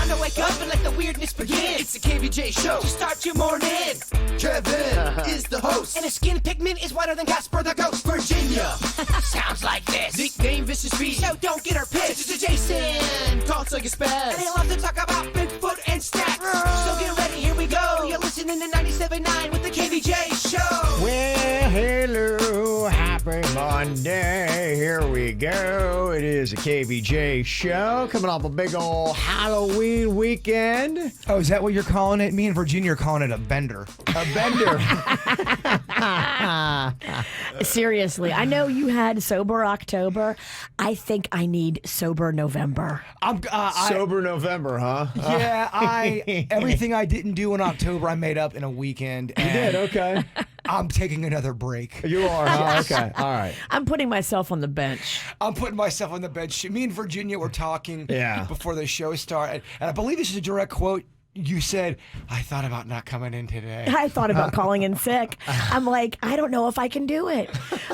Time to wake up and let the weirdness begin. It's the KVJ Show to start your morning. Kevin is the host, and his skin pigment is whiter than Casper the Ghost. Virginia sounds like this. Nickname Vicious Beast, so don't get her pissed. It's Jason, talks like a spaz, and they love to talk about Bigfoot and stats. So get ready, here we go. You're listening to 97.9 with the KVJ Show. Well, hello, happy Monday. Here we go. It is a KVJ Show coming off a big old Halloween weekend. Oh, is that what you're calling it? Me and Virginia are calling it a bender. A bender. Seriously, I know you had sober October. I think I need sober November. Sober November, huh? Yeah, everything I didn't do in October, I made up in a weekend. You did, okay. I'm taking another break. You are, huh? Okay, all right. I'm putting myself on the bench. I'm putting myself on the bench. Me and Virginia were talking before the show started, and I believe this is a direct quote. You said, I thought about not coming in today. I thought about calling in sick. I'm like, I don't know if I can do it.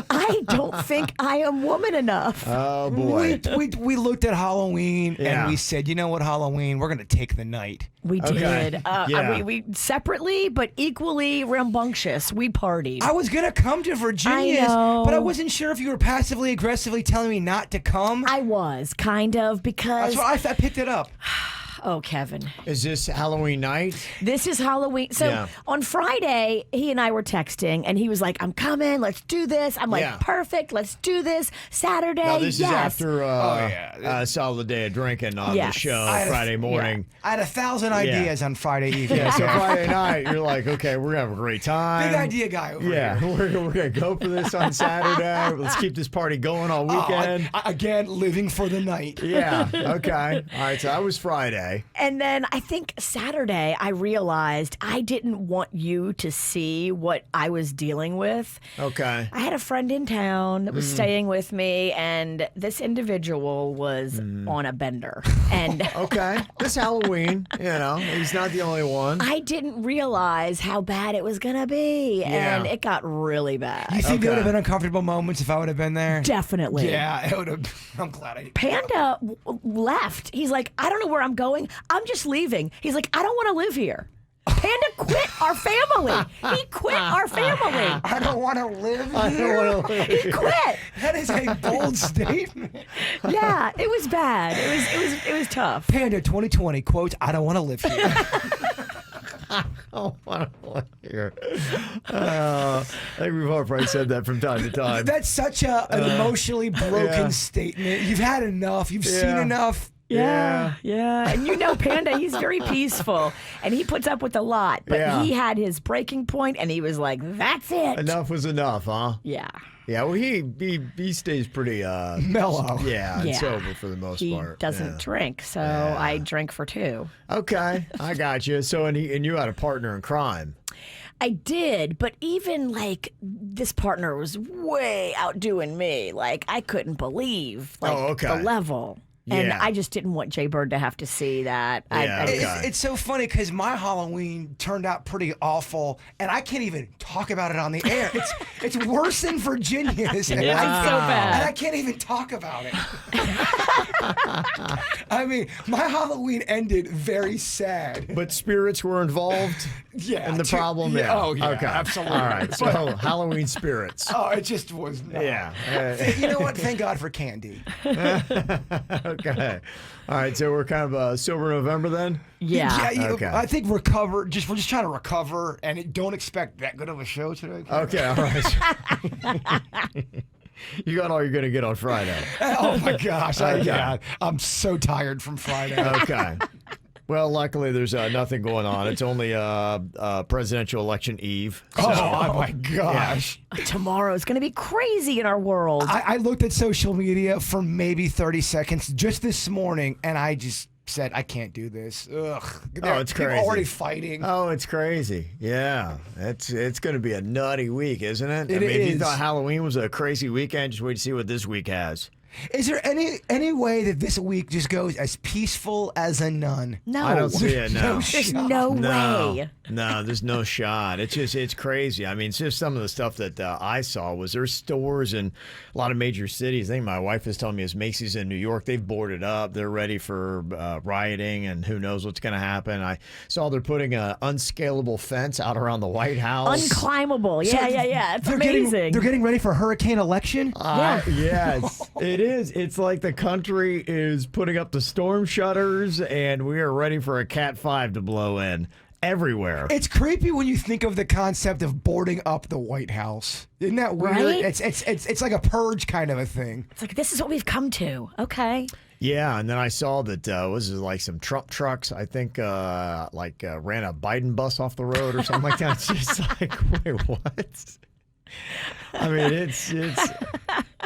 I don't think I am woman enough. Oh, boy. We looked at Halloween, and we said, you know what, Halloween, we're going to take the night. We did. Yeah. We separately, but equally rambunctious. We partied. I was going to come to Virginia's, I know. but I wasn't sure if you were passively aggressively telling me not to come. I was, kind of, because... That's why I picked it up. Oh, Kevin. Is this Halloween night? This is Halloween. So on Friday, he and I were texting, and he was like, I'm coming. Let's do this. I'm like, perfect. Let's do this. Saturday, Now, this is after a solid day of drinking on the show Friday morning. I had 1,000 ideas on Friday evening. Yeah, so Friday night, you're like, okay, we're going to have a great time. Big idea guy over here. We're going to go for this on Saturday. Let's keep this party going all weekend. Again, living for the night. Yeah, okay. All right, so that was Friday. And then I think Saturday, I realized I didn't want you to see what I was dealing with. Okay. I had a friend in town that was staying with me, and this individual was on a bender. And okay. This Halloween, he's not the only one. I didn't realize how bad it was going to be, and it got really bad. You think there would have been uncomfortable moments if I would have been there? Definitely. Yeah, it would have. I'm glad I didn't. Panda left. He's like, I don't know where I'm going. I'm just leaving. He's like, I don't want to live here. Panda quit our family. He quit our family. I don't want to live here. I don't want to live He quit. That is a bold statement. Yeah, it was bad. It was tough. Panda 2020 quote, I don't want to live here. I don't want to live here. I think we've all probably said that from time to time. That's such an emotionally broken statement. You've had enough. You've seen enough. Yeah. And Panda, he's very peaceful, and he puts up with a lot. But he had his breaking point, and he was like, that's it. Enough was enough, huh? Yeah. Yeah, well, he stays pretty mellow. Yeah, and sober for the most part. He doesn't drink, so I drink for two. Okay, I got you. So, and you had a partner in crime. I did, but even this partner was way outdoing me. Like, I couldn't believe the level. And I just didn't want Jay Bird to have to see that. It's so funny because my Halloween turned out pretty awful, and I can't even talk about it on the air. It's worse than Virginia's. It's so bad. And I can't even talk about it. I mean, my Halloween ended very sad. But spirits were involved? Yeah. And the problem? Yeah. Oh, yeah. Okay. Absolutely. All right. So, Halloween spirits. Oh, it just was not. Yeah. You know what? Thank God for candy. Okay. All right. So we're kind of a sober November then? Yeah. Okay. I think recover. We're just trying to recover, and don't expect that good of a show today. Okay. All right. You got all you're going to get on Friday. Oh my gosh. I'm so tired from Friday. Okay. Well, luckily there's nothing going on. It's only presidential election eve. So. Oh my gosh. Tomorrow's going to be crazy in our world. I looked at social media for maybe 30 seconds just this morning, and I just said, I can't do this. Ugh. It's crazy. People already fighting. Oh, it's crazy. Yeah. It's going to be a nutty week, isn't it? It I mean, is. if you thought Halloween was a crazy weekend, just wait to see what this week has. Is there any way that this week just goes as peaceful as a nun? No. I don't see it, no. There's no way. No, there's no shot. It's crazy. I mean, it's just some of the stuff that I saw was there's stores in a lot of major cities. I think my wife is telling me it's Macy's in New York. They've boarded up. They're ready for rioting, and who knows what's going to happen. I saw they're putting an unscalable fence out around the White House. Unclimbable. Yeah. It's they're amazing. They're getting ready for hurricane election? Yes, it is. It's like the country is putting up the storm shutters, and we are ready for a Cat 5 to blow in everywhere. It's creepy when you think of the concept of boarding up the White House. Isn't that weird? Right? It's like a purge kind of a thing. It's like, this is what we've come to. Okay. Yeah, and then I saw that was it like some Trump trucks, I think, ran a Biden bus off the road or something like that. It's just like, wait, what? I mean,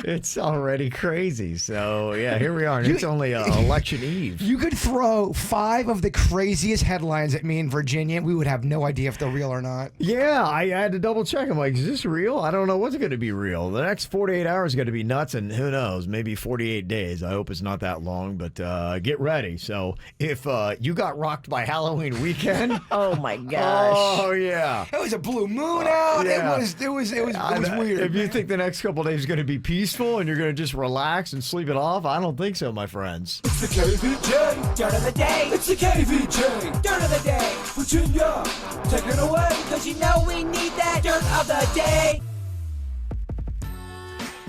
it's already crazy. So yeah, here we are. And it's only election eve. You could throw 5 of the craziest headlines at me in Virginia. We would have no idea if they're real or not. Yeah, I had to double check. I'm like, is this real? I don't know what's going to be real. The next 48 hours is going to be nuts, and who knows? Maybe 48 days. I hope it's not that long, but get ready. So if you got rocked by Halloween weekend, Oh my gosh. oh yeah. It was a blue moon out. Yeah. It was weird. If you think the next couple of days is going to be peaceful and you're going to just relax and sleep it off, I don't think so, my friends. It's the KVJ Dirt of the Day. It's the KVJ Dirt of the Day. Virginia, take it away, because you know we need that Dirt of the Day.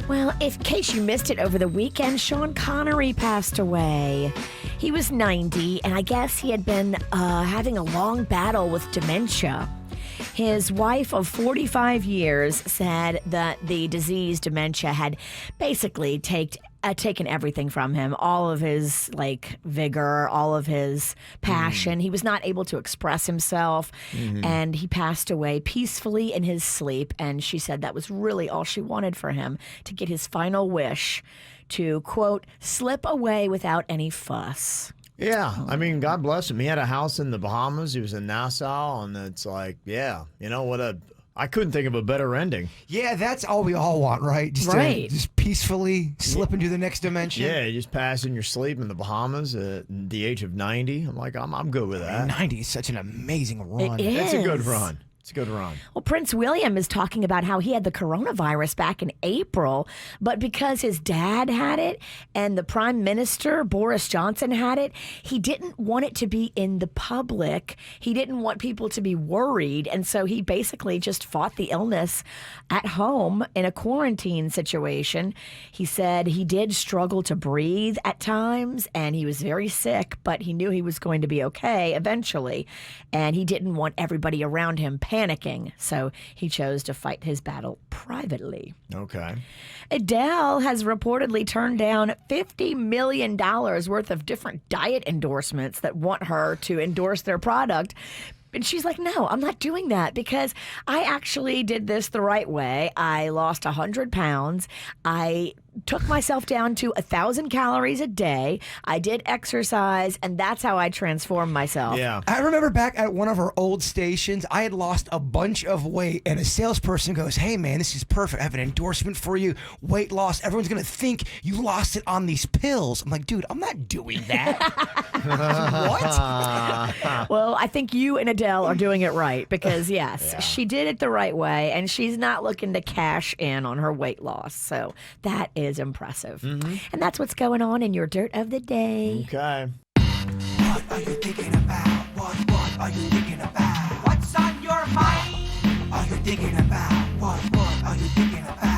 Well, in case you missed it over the weekend, Sean Connery passed away. He was 90, and I guess he had been having a long battle with dementia. His wife of 45 years said that the disease dementia had basically taken everything from him, all of his vigor, all of his passion. He was not able to express himself, and he passed away peacefully in his sleep. And she said that was really all she wanted for him, to get his final wish to, quote, slip away without any fuss. Yeah, I mean, God bless him. He had a house in the Bahamas. He was in Nassau, and it's like, yeah, you know what I couldn't think of a better ending. Yeah, that's all we all want, right? Just peacefully slip into the next dimension. Yeah, you just pass in your sleep in the Bahamas at the age of 90. I'm like, I'm good with that. 90 is such an amazing run. It is. It's a good run. It's a good run. Well, Prince William is talking about how he had the coronavirus back in April, but because his dad had it and the Prime Minister, Boris Johnson, had it, he didn't want it to be in the public. He didn't want people to be worried. And so he basically just fought the illness at home in a quarantine situation. He said he did struggle to breathe at times, and he was very sick, but he knew he was going to be okay eventually. And he didn't want everybody around him panicking, so he chose to fight his battle privately. Okay. Adele has reportedly turned down $50 million worth of different diet endorsements that want her to endorse their product. And she's like, no, I'm not doing that, because I actually did this the right way. I lost 100 pounds. I took myself down to 1,000 calories a day. I did exercise, and that's how I transformed myself. Yeah. I remember back at one of our old stations, I had lost a bunch of weight, and a salesperson goes, hey, man, this is perfect. I have an endorsement for you. Weight loss. Everyone's going to think you lost it on these pills. I'm like, dude, I'm not doing that. What? Well, I think you and Adele are doing it right, because, yes, she did it the right way, and she's not looking to cash in on her weight loss. So that is impressive. And that's what's going on in your Dirt of the Day. Okay. What are you thinking about? What are you thinking about? What's on your mind? Are you thinking about? What are you thinking about?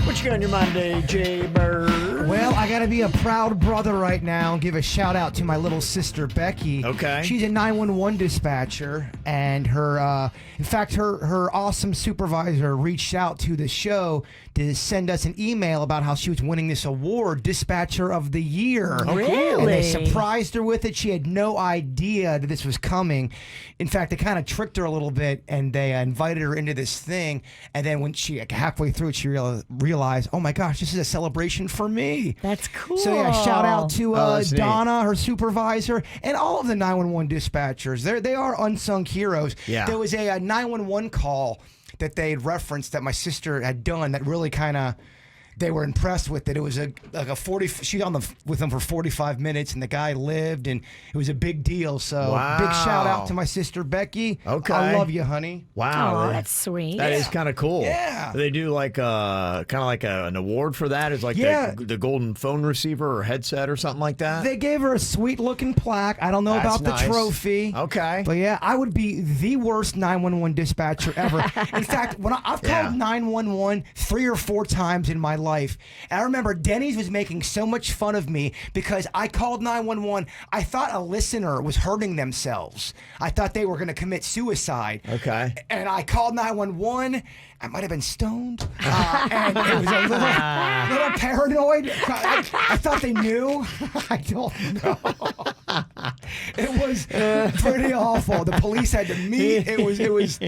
What you got on your mind today, Jay Bird? Well, I got to be a proud brother right now and give a shout out to my little sister, Becky. Okay. She's a 911 dispatcher, and her, in fact, her awesome supervisor reached out to the show to send us an email about how she was winning this award, Dispatcher of the Year. Oh, Really? And they surprised her with it. She had no idea that this was coming. In fact, they kind of tricked her a little bit, and they invited her into this thing. And then when she, halfway through it, she realized, oh my gosh, this is a celebration for me. That's cool. So yeah, shout out to that's Donna, her supervisor, and all of the 911 dispatchers. They are unsung heroes. Yeah. There was a 911 call that they had referenced that my sister had done that really kind of they were impressed with it. It was like a 40. She on with them for 45 minutes, and the guy lived, and it was a big deal. So big shout out to my sister Becky. Okay, I love you, honey. Wow, oh, that's sweet. That is kind of cool. Yeah, they do like kind of like an award for that. It's like the golden phone receiver or headset or something like that. They gave her a sweet looking plaque. I don't know about the trophy. Okay, but yeah, I would be the worst 911 dispatcher ever. In fact, when I've called 911 3 or 4 times in my life, and I remember Denny's was making so much fun of me because I called 911. I thought a listener was hurting themselves. I thought they were going to commit suicide. Okay, and I called 911. I might have been stoned, and it was a little paranoid. I thought they knew. I don't know. It was pretty awful. The police had to meet. It was.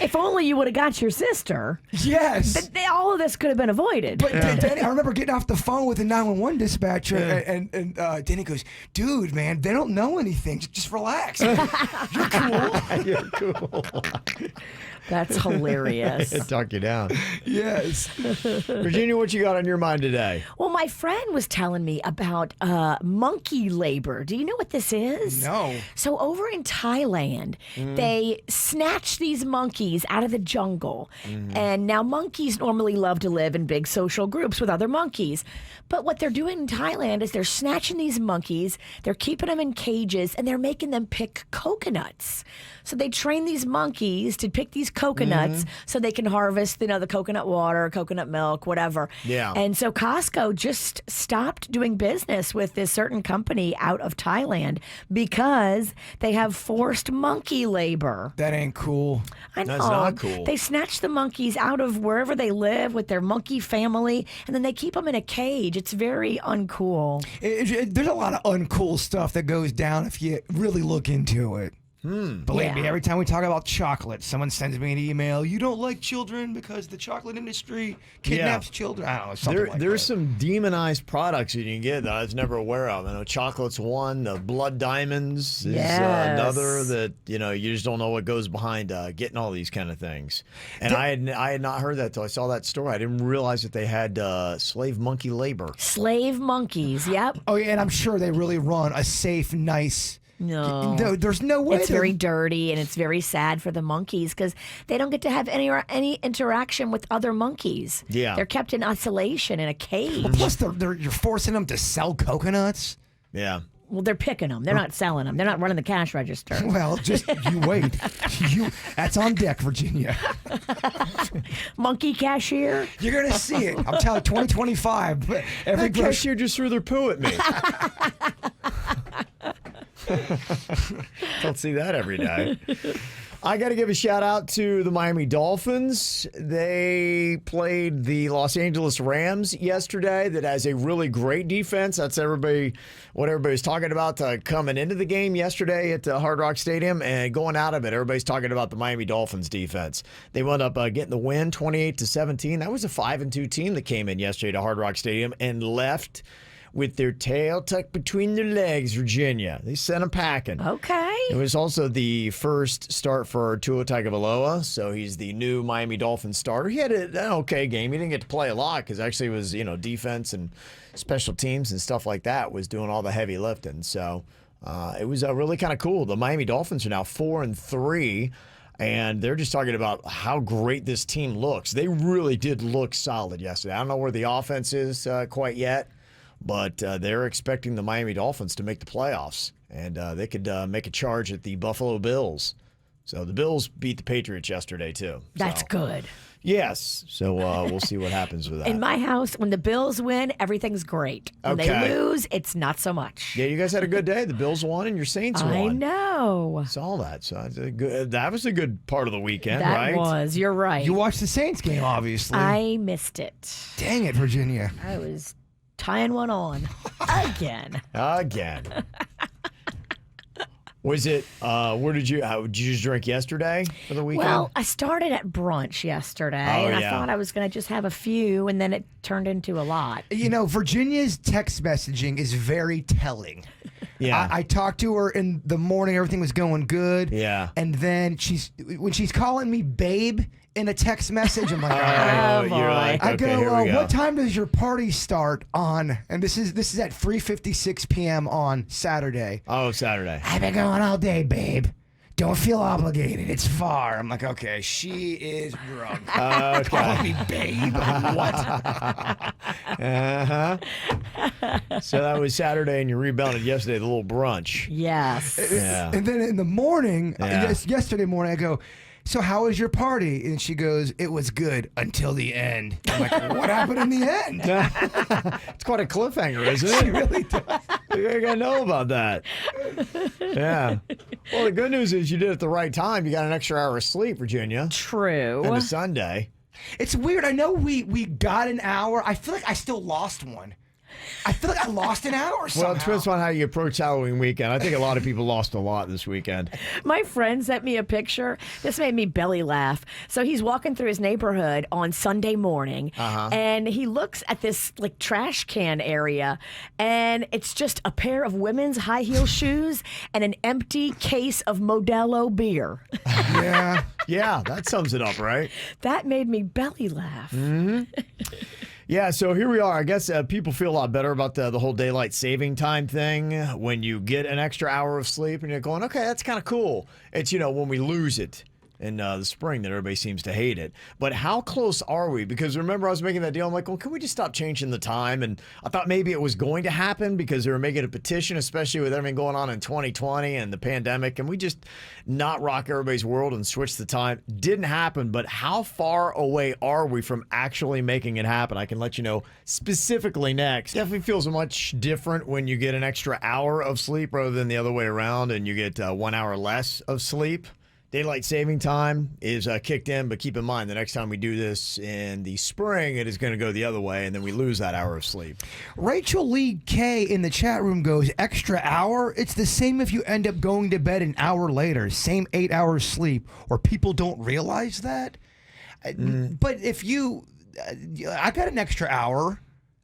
If only you would have got your sister. Yes. All of this could have been avoided. But Denny, I remember getting off the phone with the 911 dispatcher, and Denny goes, "Dude, man, they don't know anything. Just relax. You're cool. You're cool." That's hilarious. Talk you down. Yes. Virginia, what you got on your mind today? Well, my friend was telling me about monkey labor. Do you know what this is? No. So over in Thailand, they snatch these monkeys out of the jungle. And now monkeys normally love to live in big social groups with other monkeys. But what they're doing in Thailand is they're snatching these monkeys, they're keeping them in cages, and they're making them pick coconuts. So they train these monkeys to pick these coconuts so they can harvest, the coconut water, coconut milk, whatever. Yeah. And so Costco just stopped doing business with this certain company out of Thailand because they have forced monkey labor. That ain't cool. I know. That's not cool. They snatch the monkeys out of wherever they live with their monkey family, and then they keep them in a cage. It's very uncool. There's a lot of uncool stuff that goes down if you really look into it. Believe me, every time we talk about chocolate, someone sends me an email. You don't like children because the chocolate industry kidnaps children. I don't know, something like that. There's some demonized products you can get that I was never aware of. I know chocolate's one. The blood diamonds is another that you just don't know what goes behind getting all these kind of things. And I had not heard that till I saw that story. I didn't realize that they had slave monkey labor. Slave monkeys, yep. Oh yeah, and I'm sure they really run a safe, nice. No, there's no way. It's very dirty, and it's very sad for the monkeys because they don't get to have any interaction with other monkeys. Yeah, they're kept in isolation in a cage. Well, plus, you're forcing them to sell coconuts. Yeah. Well, they're picking them. They're not selling them. They're not running the cash register. Well, just you wait. That's on deck, Virginia. Monkey cashier. You're gonna see it. I'm telling you, 2025. Every cashier just threw their poo at me. Don't see that every day. I got to give a shout out to the Miami Dolphins. They played the Los Angeles Rams yesterday that has a really great defense. That's what everybody's talking about coming into the game yesterday at the Hard Rock Stadium, and going out of it, everybody's talking about the Miami Dolphins defense. They wound up getting the win 28-17. That was a 5-2 team that came in yesterday to Hard Rock Stadium and left with their tail tucked between their legs, Virginia. They sent them packing. Okay. It was also the first start for Tua Tagovailoa, so he's the new Miami Dolphins starter. He had an okay game. He didn't get to play a lot because actually it was, defense and special teams and stuff like that was doing all the heavy lifting. So it was really kind of cool. The Miami Dolphins are now 4-3. And they're just talking about how great this team looks. They really did look solid yesterday. I don't know where the offense is quite yet, but they're expecting the Miami Dolphins to make the playoffs, and they could make a charge at the Buffalo Bills. So the Bills beat the Patriots yesterday, too. That's good. Yes. So we'll see what happens with that. In my house, when the Bills win, everything's great. When they lose, it's not so much. Yeah, you guys had a good day. The Bills won and your Saints won. I know. Saw that. So that was a good part of the weekend, right? That was. You're right. You watched the Saints game, obviously. I missed it. Dang it, Virginia. I was tying one on again. Was it, where did you just drink yesterday for the weekend? Well, I started at brunch yesterday, I thought I was going to just have a few, and then it turned into a lot. Virginia's text messaging is very telling. Yeah. I talked to her in the morning, everything was going good. Yeah. And then when she's calling me babe, in a text message. I'm like, all Oh, right. you're like, I okay, go, here we go. what time does your party start on? And this is at 3:56 p.m. on Saturday. Oh, Saturday. I've been going all day, babe. Don't feel obligated. It's far. I'm like, okay, she is drunk. Calling me babe. What? Uh-huh. So that was Saturday, and you rebounded yesterday, the little brunch. Yes. Yeah. And then in the morning, Yeah. yesterday morning, I go, so how was your party? And she goes, it was good until the end. I'm like, what happened in the end? It's quite a cliffhanger, isn't it? She really does. You gotta know about that. Yeah. Well, the good news is you did it at the right time. You got an extra hour of sleep, Virginia. True. And a Sunday. It's weird. I know we got an hour. I feel like I still lost one. I feel like I lost an hour somehow. Well, it depends on how you approach Halloween weekend. I think a lot of people lost a lot this weekend. My friend sent me a picture. This made me belly laugh. So he's walking through his neighborhood on Sunday morning, and he looks at this like trash can area, and it's just a pair of women's high heel shoes and an empty case of Modelo beer. Yeah. Yeah, that sums it up, right? That made me belly laugh. Yeah, so here we are. I guess people feel a lot better about the whole daylight saving time thing when you get an extra hour of sleep and you're going, okay, that's kind of cool. It's, when we lose it in the spring that everybody seems to hate it. But how close are we? Because remember, I was making that deal. I'm like, well, can we just stop changing the time? And I thought maybe it was going to happen because they were making a petition, especially with everything going on in 2020 and the pandemic. Can we just not rock everybody's world and switch the time? Didn't happen, but how far away are we from actually making it happen? I can let you know specifically next. Definitely feels much different when you get an extra hour of sleep rather than the other way around and you get 1 hour less of sleep. Daylight saving time is kicked in, but keep in mind the next time we do this in the spring, it is going to go the other way, and then we lose that hour of sleep. Rachel Lee K in the chat room goes, extra hour? It's the same if you end up going to bed an hour later. Same 8 hours sleep. Or people don't realize that? But if you... I got an extra hour.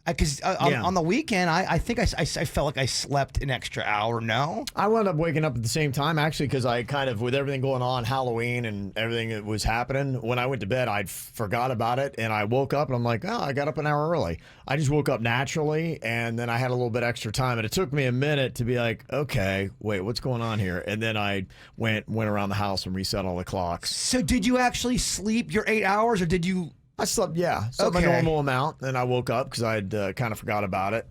Because on the weekend, I think I felt like I slept an extra hour. No? I wound up waking up at the same time, actually, because I kind of, with everything going on, Halloween and everything that was happening, when I went to bed, I forgot about it, and I woke up, and I'm like, oh, I got up an hour early. I just woke up naturally, and then I had a little bit extra time, and it took me a minute to be like, okay, wait, what's going on here? And then I went around the house and reset all the clocks. So did you actually sleep your 8 hours, or did you... I slept, yeah. Slept my normal amount. Then I woke up because I'd kind of forgot about it.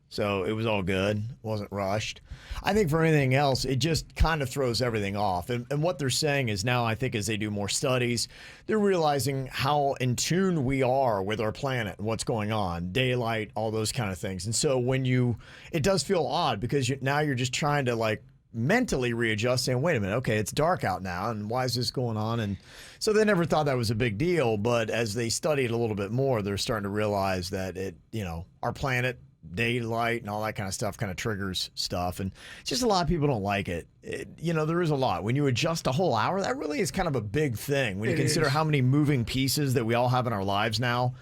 So it was all good. Wasn't rushed. I think for anything else, it just kind of throws everything off. And what they're saying is now, I think as they do more studies, they're realizing how in tune we are with our planet and what's going on, daylight, all those kind of things. And so it does feel odd because now you're just trying to mentally readjust, saying, wait a minute, okay, it's dark out now, and why is this going on? And so they never thought that was a big deal, but as they studied a little bit more, they're starting to realize that our planet, daylight, and all that kind of stuff kind of triggers stuff, and just a lot of people don't like it. There is a lot. When you adjust a whole hour, that really is kind of a big thing when you consider how many moving pieces that we all have in our lives now.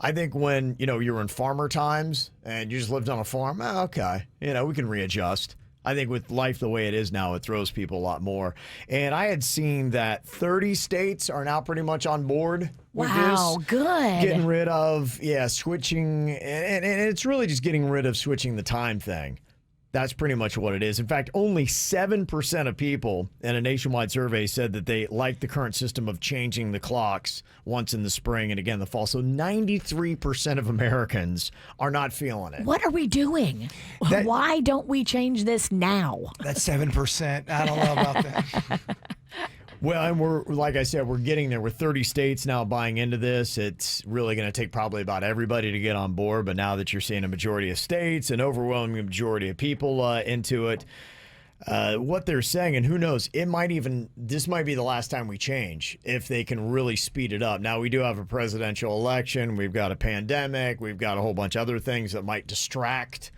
I think when, you're in farmer times and you just lived on a farm, okay, we can readjust. I think with life the way it is now, it throws people a lot more. And I had seen that 30 states are now pretty much on board with this. Wow, good. Getting rid of, switching. And it's really just getting rid of switching the time thing. That's pretty much what it is. In fact, only 7% of people in a nationwide survey said that they like the current system of changing the clocks once in the spring and again the fall. So 93% of Americans are not feeling it. What are we doing? Why don't we change this now? That's 7%. I don't know about that. Well, and we're, like I said, we're getting there. We're 30 states now buying into this. It's really going to take probably about everybody to get on board. But now that you're seeing a majority of states, an overwhelming majority of people into it, what they're saying, and who knows, this might be the last time we change if they can really speed it up. Now, we do have a presidential election. We've got a pandemic. We've got a whole bunch of other things that might distract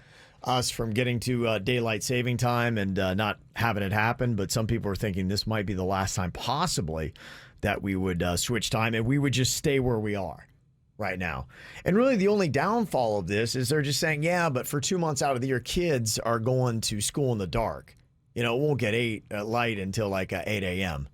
us from getting to daylight saving time and not having it happen. But some people are thinking this might be the last time possibly that we would switch time and we would just stay where we are right now. And really the only downfall of this is they're just saying, yeah, but for 2 months out of the year, kids are going to school in the dark. It won't get light until 8 a.m.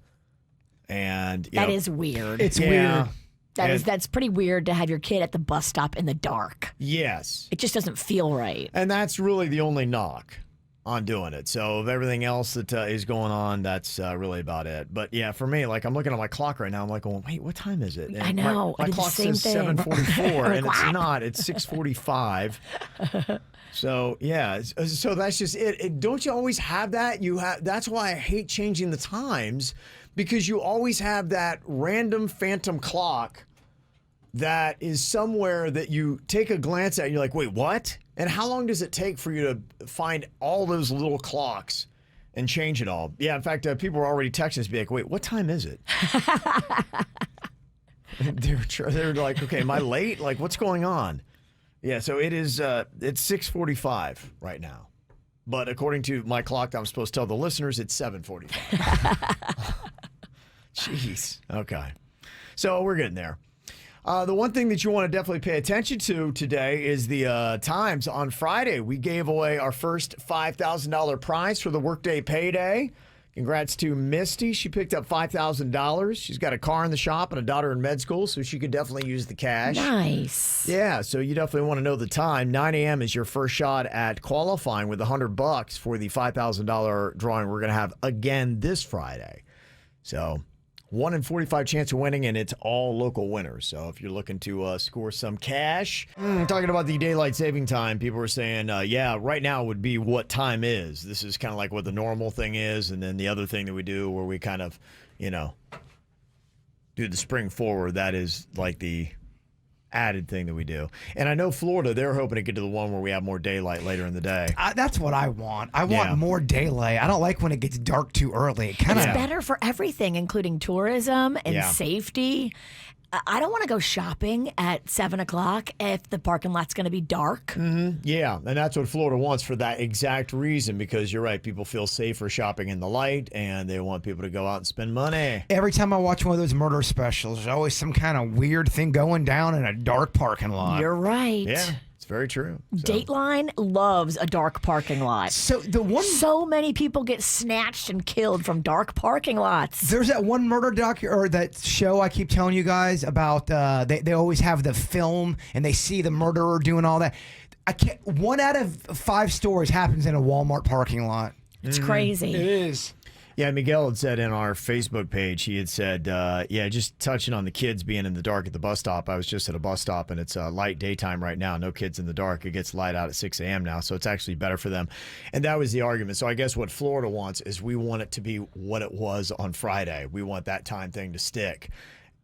And that is weird. It's weird. That's pretty weird to have your kid at the bus stop in the dark. Yes. It just doesn't feel right. And that's really the only knock on doing it. So of everything else that is going on, that's really about it. But yeah, for me, like I'm looking at my clock right now. I'm like, well, wait, what time is it? And I know. My I did clock the same says thing. 7:44, and Like, it's not. It's 6:45. So yeah, so that's just it. Don't you always have that? That's why I hate changing the times, because you always have that random phantom clock that is somewhere that you take a glance at and you're like, wait, what? And how long does it take for you to find all those little clocks and change it all? Yeah, in fact, people are already texting us, be like, wait, what time is it? They're like, okay, am I late? Like, what's going on? Yeah, so it is, it's 6:45 right now. But according to my clock, I'm supposed to tell the listeners it's 7:45. Jeez. Okay. So we're getting there. The one thing that you want to definitely pay attention to today is the times. On Friday, we gave away our first $5,000 prize for the Workday Payday. Congrats to Misty. She picked up $5,000. She's got a car in the shop and a daughter in med school, so she could definitely use the cash. Nice. Yeah, so you definitely want to know the time. 9 a.m. is your first shot at qualifying with $100 for the $5,000 drawing we're going to have again this Friday. So 1 in 45 chance of winning, and it's all local winners. So if you're looking to score some cash, talking about the daylight saving time, people are saying, yeah, right now would be what time is. This is kind of like what the normal thing is, and then the other thing that we do where we kind of, do the spring forward, that is like the added thing that we do. And I know Florida, they're hoping to get to the one where we have more daylight later in the day. That's what I want. I want more daylight. I don't like when it gets dark too early. It's better for everything, including tourism and safety. I don't want to go shopping at 7 o'clock if the parking lot's going to be dark. Mm-hmm. Yeah, and that's what Florida wants for that exact reason, because you're right. People feel safer shopping in the light, and they want people to go out and spend money. Every time I watch one of those murder specials, there's always some kind of weird thing going down in a dark parking lot. You're right. Yeah. It's very true. So. Dateline loves a dark parking lot. So many people get snatched and killed from dark parking lots. There's that one murder or that show I keep telling you guys about. They always have the film and they see the murderer doing all that. 1 out of 5 stories happens in a Walmart parking lot. It's crazy. It is. Yeah, Miguel had said in our Facebook page, he had said, just touching on the kids being in the dark at the bus stop. I was just at a bus stop, and it's light daytime right now. No kids in the dark. It gets light out at 6 a.m. now, so it's actually better for them. And that was the argument. So I guess what Florida wants is we want it to be what it was on Friday. We want that time thing to stick.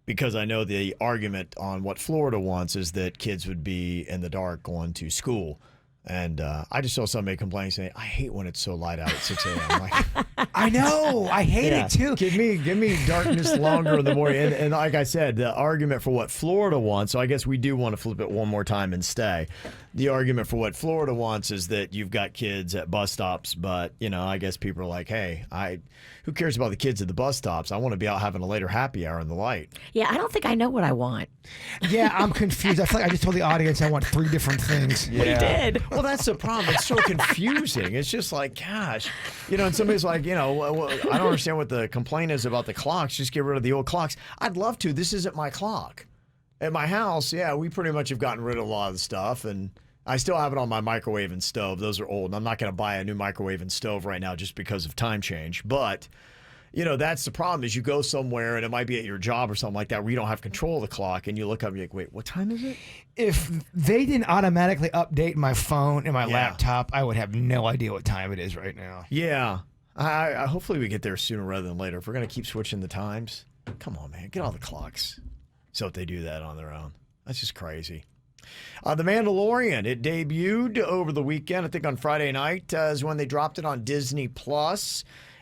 Because I know the argument on what Florida wants is that kids would be in the dark going to school. And I just saw somebody complaining saying, I hate when it's so light out at 6 a.m. Like, I know. I hate it too. Give me darkness longer in the morning. And like I said, the argument for what Florida wants, so I guess we do want to flip it one more time and stay. The argument for what Florida wants is that you've got kids at bus stops, but, I guess people are like, hey, who cares about the kids at the bus stops? I want to be out having a later happy hour in the light. Yeah, I don't think I know what I want. Yeah, I'm confused. I feel like I just told the audience I want 3 different things. Yeah. We did. Well, that's the problem. It's so confusing. It's just like, gosh, and somebody's like, I don't understand what the complaint is about the clocks. Just get rid of the old clocks. I'd love to. This isn't my clock. At my house, we pretty much have gotten rid of a lot of the stuff, and I still have it on my microwave and stove. Those are old, and I'm not going to buy a new microwave and stove right now just because of time change. But, that's the problem is you go somewhere, and it might be at your job or something like that where you don't have control of the clock, and you look up and you're like, wait, what time is it? If they didn't automatically update my phone and my laptop, I would have no idea what time it is right now. Yeah. I hopefully we get there sooner rather than later. If we're going to keep switching the times, come on, man. Get all the clocks. So if they do that on their own. That's just crazy. The Mandalorian, it debuted over the weekend. I think on Friday night is when they dropped it on Disney+.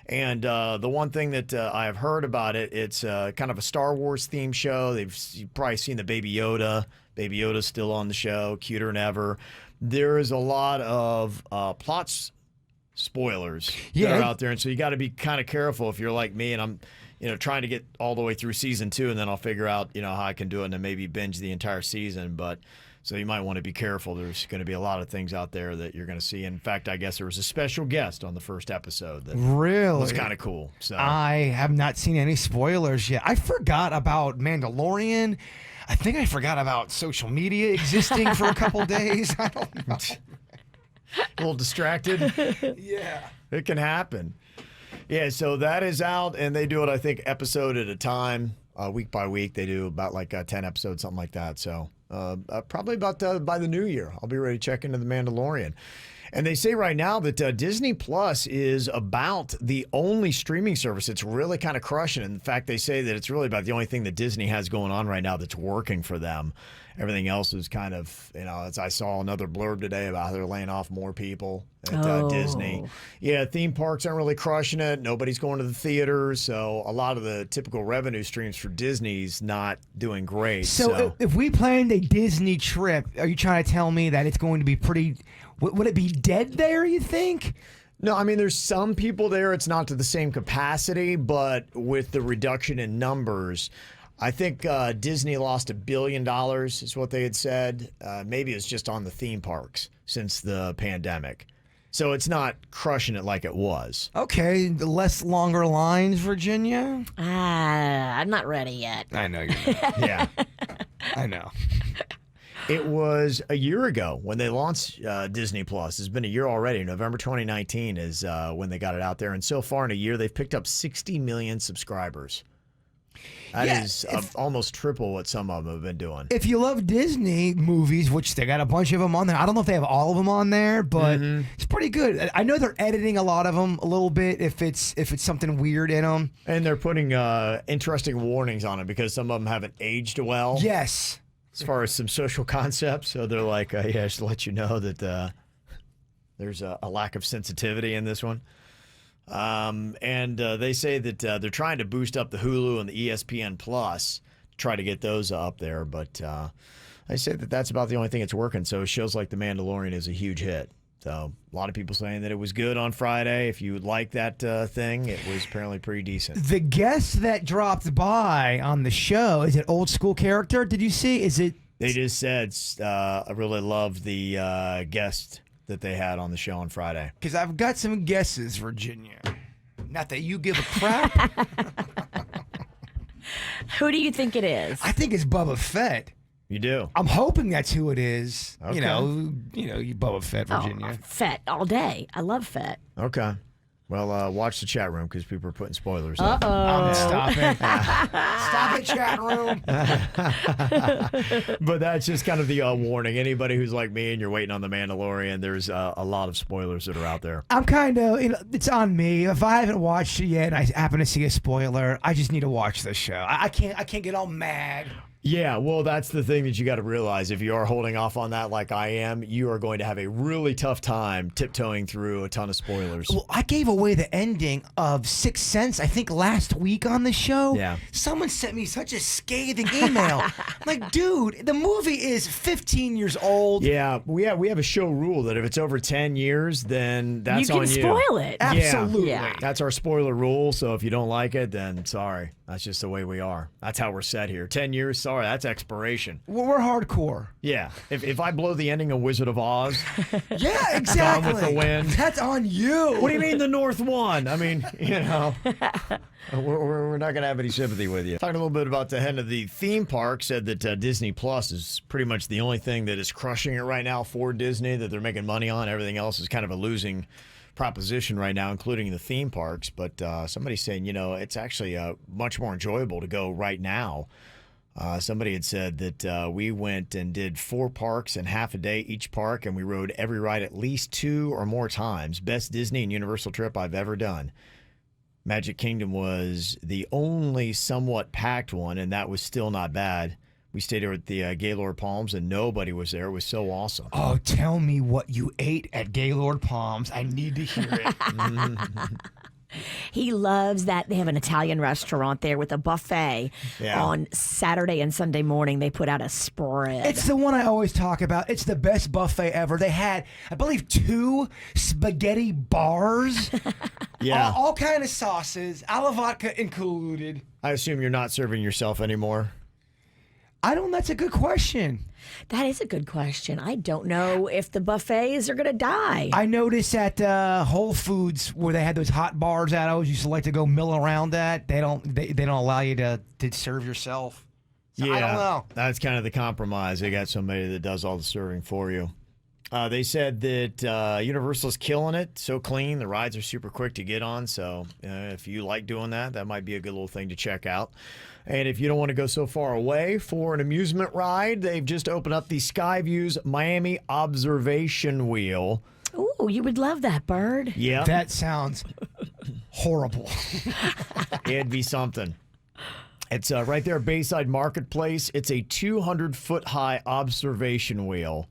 And the one thing that I've heard about it, it's kind of a Star Wars themed show. You've probably seen the Baby Yoda. Baby Yoda's still on the show, cuter than ever. There is a lot of plots spoilers that are out there. And so you got to be kind of careful if you're like me and I'm trying to get all the way through season 2, and then I'll figure out, how I can do it and then maybe binge the entire season. But So you might want to be careful. There's going to be a lot of things out there that you're going to see. In fact, I guess there was a special guest on the first episode that was kind of cool. So I have not seen any spoilers yet. I forgot about Mandalorian. I think I forgot about social media existing for a couple days. I don't know. A little distracted. Yeah. It can happen. Yeah, so that is out, and they do it, I think, episode at a time, week by week. They do about like 10 episodes, something like that. So probably about by the new year, I'll be ready to check into The Mandalorian. And they say right now that Disney Plus is about the only streaming service that's really kind of crushing it. In fact, they say that it's really about the only thing that Disney has going on right now that's working for them. Everything else is kind of, as I saw another blurb today about how they're laying off more people at Disney. Yeah, theme parks aren't really crushing it. Nobody's going to the theaters. So a lot of the typical revenue streams for Disney's not doing great. So if we planned a Disney trip, are you trying to tell me that it's going to be pretty... Would it be dead there, you think? No, I mean, there's some people there. It's not to the same capacity, but with the reduction in numbers, I think Disney lost $1 billion is what they had said. Maybe it's just on the theme parks since the pandemic. So it's not crushing it like it was. Okay, less longer lines, Virginia? I'm not ready yet. I know you're not. Yeah. I know. It was a year ago when they launched Disney Plus. It's been a year already. November 2019 is when they got it out there. And so far in a year, they've picked up 60 million subscribers. That is almost triple what some of them have been doing. If you love Disney movies, which they got a bunch of them on there, I don't know if they have all of them on there, but it's pretty good. I know they're editing a lot of them a little bit if it's something weird in them. And they're putting interesting warnings on it because some of them haven't aged well. Yes. As far as some social concepts. So they're like, just to let you know that there's a lack of sensitivity in this one. And they say that they're trying to boost up the Hulu and the ESPN Plus to try to get those up there. But they say that that's about the only thing that's working. So shows like The Mandalorian is a huge hit. So a lot of people saying that it was good on Friday. If you like that thing, it was apparently pretty decent. The guest that dropped by on the show, is it old school character? Did you see? Is it? They just said, I really love the guest that they had on the show on Friday. Because I've got some guesses, Virginia. Not that you give a crap. Who do you think it is? I think it's Boba Fett. You do? I'm hoping that's who it is. Okay. You Boba Fett, Virginia. Fett all day. I love Fett. Okay. Well, watch the chat room because people are putting spoilers up. Stop it. Stop it, chat room. But that's just kind of the warning. Anybody who's like me and you're waiting on The Mandalorian, there's a lot of spoilers that are out there. I'm kind of, it's on me. If I haven't watched it yet and I happen to see a spoiler, I just need to watch the show. I can't get all mad. Yeah, well, that's the thing that you got to realize. If you are holding off on that like I am, you are going to have a really tough time tiptoeing through a ton of spoilers. Well, I gave away the ending of Sixth Sense, I think, last week on the show. Yeah. Someone sent me such a scathing email. Like, dude, the movie is 15 years old. Yeah, we have a show rule that if it's over 10 years, then that's on you. You can spoil it. Absolutely. Yeah. That's our spoiler rule, so if you don't like it, then sorry. That's just the way we are. That's how we're set here. 10 years, sorry, that's expiration. We're hardcore. Yeah. If I blow the ending of Wizard of Oz, yeah, exactly. Gone with the Wind. That's on you. What do you mean the North won? I mean, we're not going to have any sympathy with you. Talking a little bit about the head of the theme park, said that Disney Plus is pretty much the only thing that is crushing it right now for Disney, that they're making money on. Everything else is kind of a losing proposition right now, including the theme parks. But somebody's saying, it's actually much more enjoyable to go right now. Somebody had said that we went and did 4 parks in half a day each park, and we rode every ride at least 2 or more times. Best Disney and Universal trip I've ever done. Magic Kingdom was the only somewhat packed one, and that was still not bad. We stayed there at the Gaylord Palms, and nobody was there. It was so awesome. Oh, tell me what you ate at Gaylord Palms. I need to hear it. He loves that they have an Italian restaurant there with a buffet. Yeah. On Saturday and Sunday morning. They put out a spread. It's the one I always talk about. It's the best buffet ever. They had, I believe, 2 spaghetti bars. Yeah. All kind of sauces, a la vodka included. I assume you're not serving yourself anymore. That's a good question. That is a good question. I don't know if the buffets are going to die. I noticed at Whole Foods where they had those hot bars that I always used to like to go mill around at. They don't allow you to serve yourself. So yeah, I don't know. That's kind of the compromise. They got somebody that does all the serving for you. They said that Universal's killing it. So clean. The rides are super quick to get on. So if you like doing that, that might be a good little thing to check out. And if you don't want to go so far away for an amusement ride, they've just opened up the Skyview's Miami Observation Wheel. Ooh, you would love that, Bird. Yeah. That sounds horrible. It'd be something. It's right there at Bayside Marketplace. It's a 200-foot-high observation wheel.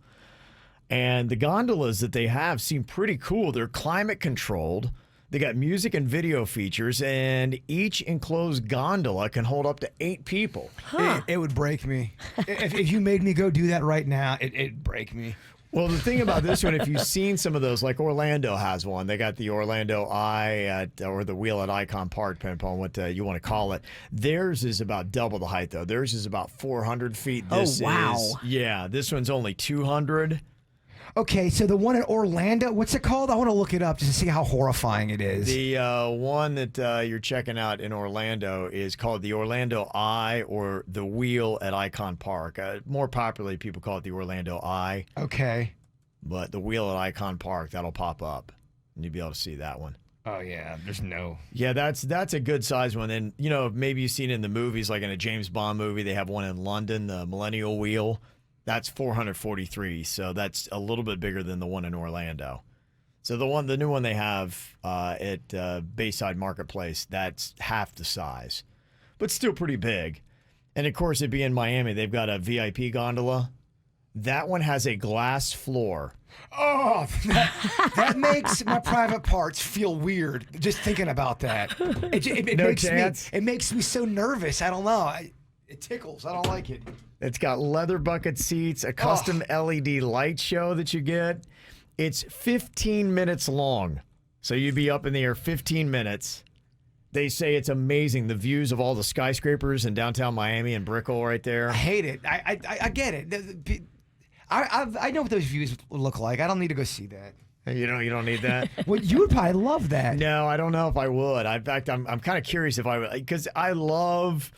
And the gondolas that they have seem pretty cool. They're climate-controlled. They got music and video features, and each enclosed gondola can hold up to 8 people. Huh. It would break me. if you made me go do that right now, it'd break me. Well, the thing about this one, if you've seen some of those, like Orlando has one. They got the Orlando Eye or the wheel at Icon Park, depending upon what you want to call it. Theirs is about double the height, though. Theirs is about 400 feet. This wow. Yeah, this one's only 200. Okay, so the one in Orlando, what's it called? I want to look it up just to see how horrifying it is. The one that you're checking out in Orlando is called the Orlando Eye or the Wheel at Icon Park. More popularly, people call it the Orlando Eye. Okay. But the Wheel at Icon Park, that'll pop up, and you'll be able to see that one. Oh, yeah, there's no... Yeah, that's a good size one. And, maybe you've seen it in the movies, like in a James Bond movie, they have one in London, the Millennial Wheel. That's 443, so that's a little bit bigger than the one in Orlando. So the new one they have at Bayside Marketplace, that's half the size, but still pretty big. And of course, it being in Miami, they've got a VIP gondola. That one has a glass floor. Oh, that makes my private parts feel weird. Just thinking about that, it makes me so nervous. I don't know. It tickles. I don't like it. It's got leather bucket seats, a custom LED light show that you get. It's 15 minutes long. So you'd be up in the air 15 minutes. They say it's amazing. The views of all the skyscrapers in downtown Miami and Brickell right there. I hate it. I get it. I know what those views look like. I don't need to go see that. You don't need that? Well, you would probably love that. No, I don't know if I would. In fact, I'm kind of curious if I would, because I love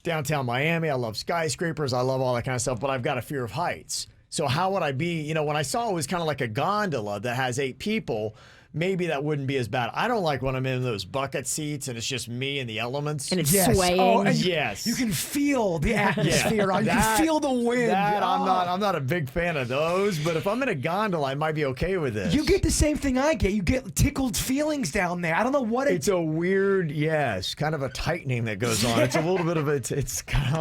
downtown Miami. I love skyscrapers. I love all that kind of stuff, but I've got a fear of heights. So how would I be, when I saw it was kind of like a gondola that has 8 people, maybe that wouldn't be as bad. I don't like when I'm in those bucket seats and it's just me and the elements. And it's swaying. Oh, and yes. You can feel the atmosphere. You can feel the wind. I'm not a big fan of those, but if I'm in a gondola, I might be okay with this. You get the same thing I get. You get tickled feelings down there. I don't know what it's a weird, kind of a tightening that goes on. It's a little bit of it's kind of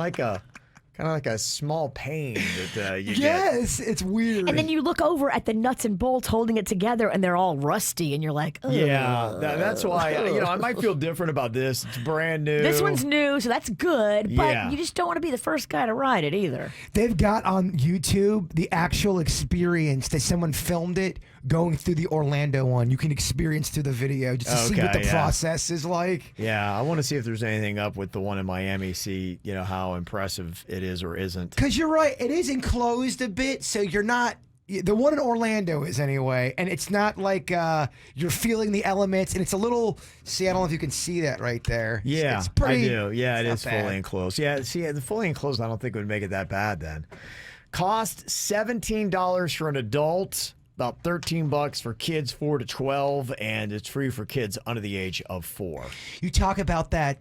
like a small pain that you get. Yes, it's weird. And then you look over at the nuts and bolts holding it together, and they're all rusty, and you're like, ugh. Yeah, that's why, I might feel different about this. It's brand new. This one's new, so that's good, but you just don't want to be the first guy to ride it either. They've got on YouTube the actual experience that someone filmed it going through the Orlando one. You can experience through the video just to see what the process is like. Yeah, I want to see if there's anything up with the one in Miami, see, how impressive it is or isn't. Because you're right, it is enclosed a bit, so you're not... The one in Orlando is anyway, and it's not like you're feeling the elements, and it's a little... See, I don't know if you can see that right there. Yeah, it's pretty, I do. Yeah, it is bad. fully enclosed. Yeah, see, the fully enclosed, I don't think would make it that bad then. Cost $17 for an adult. About $13 for kids 4 to 12, and it's free for kids under the age of 4. You talk about that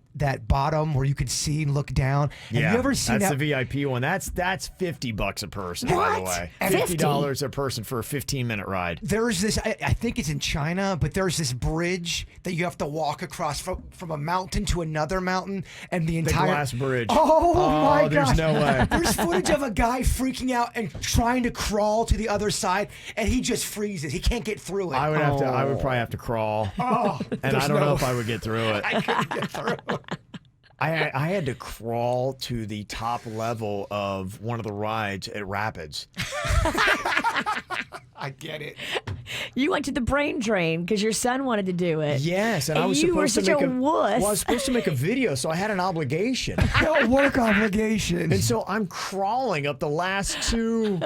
bottom where you can see and look down. Have you ever seen that's that? the VIP one. That's $50 a person, by the way. $50 a person for a 15-minute ride. There's this, I think it's in China, but there's this bridge that you have to walk across from a mountain to another mountain, and the entire glass bridge. Oh my there's gosh. no way. There's footage of a guy freaking out and trying to crawl to the other side, and he just freezes. He can't get through it. I would probably have to crawl. And I don't know if I would get through it. I couldn't get through. I had to crawl to the top level of one of the rides at Rapids. I get it. You went to the brain drain because your son wanted to do it. Yes, and I was you supposed were to such make a wuss. Well, I was supposed to make a video, so I had an obligation. No work obligation. And so I'm crawling up the last 2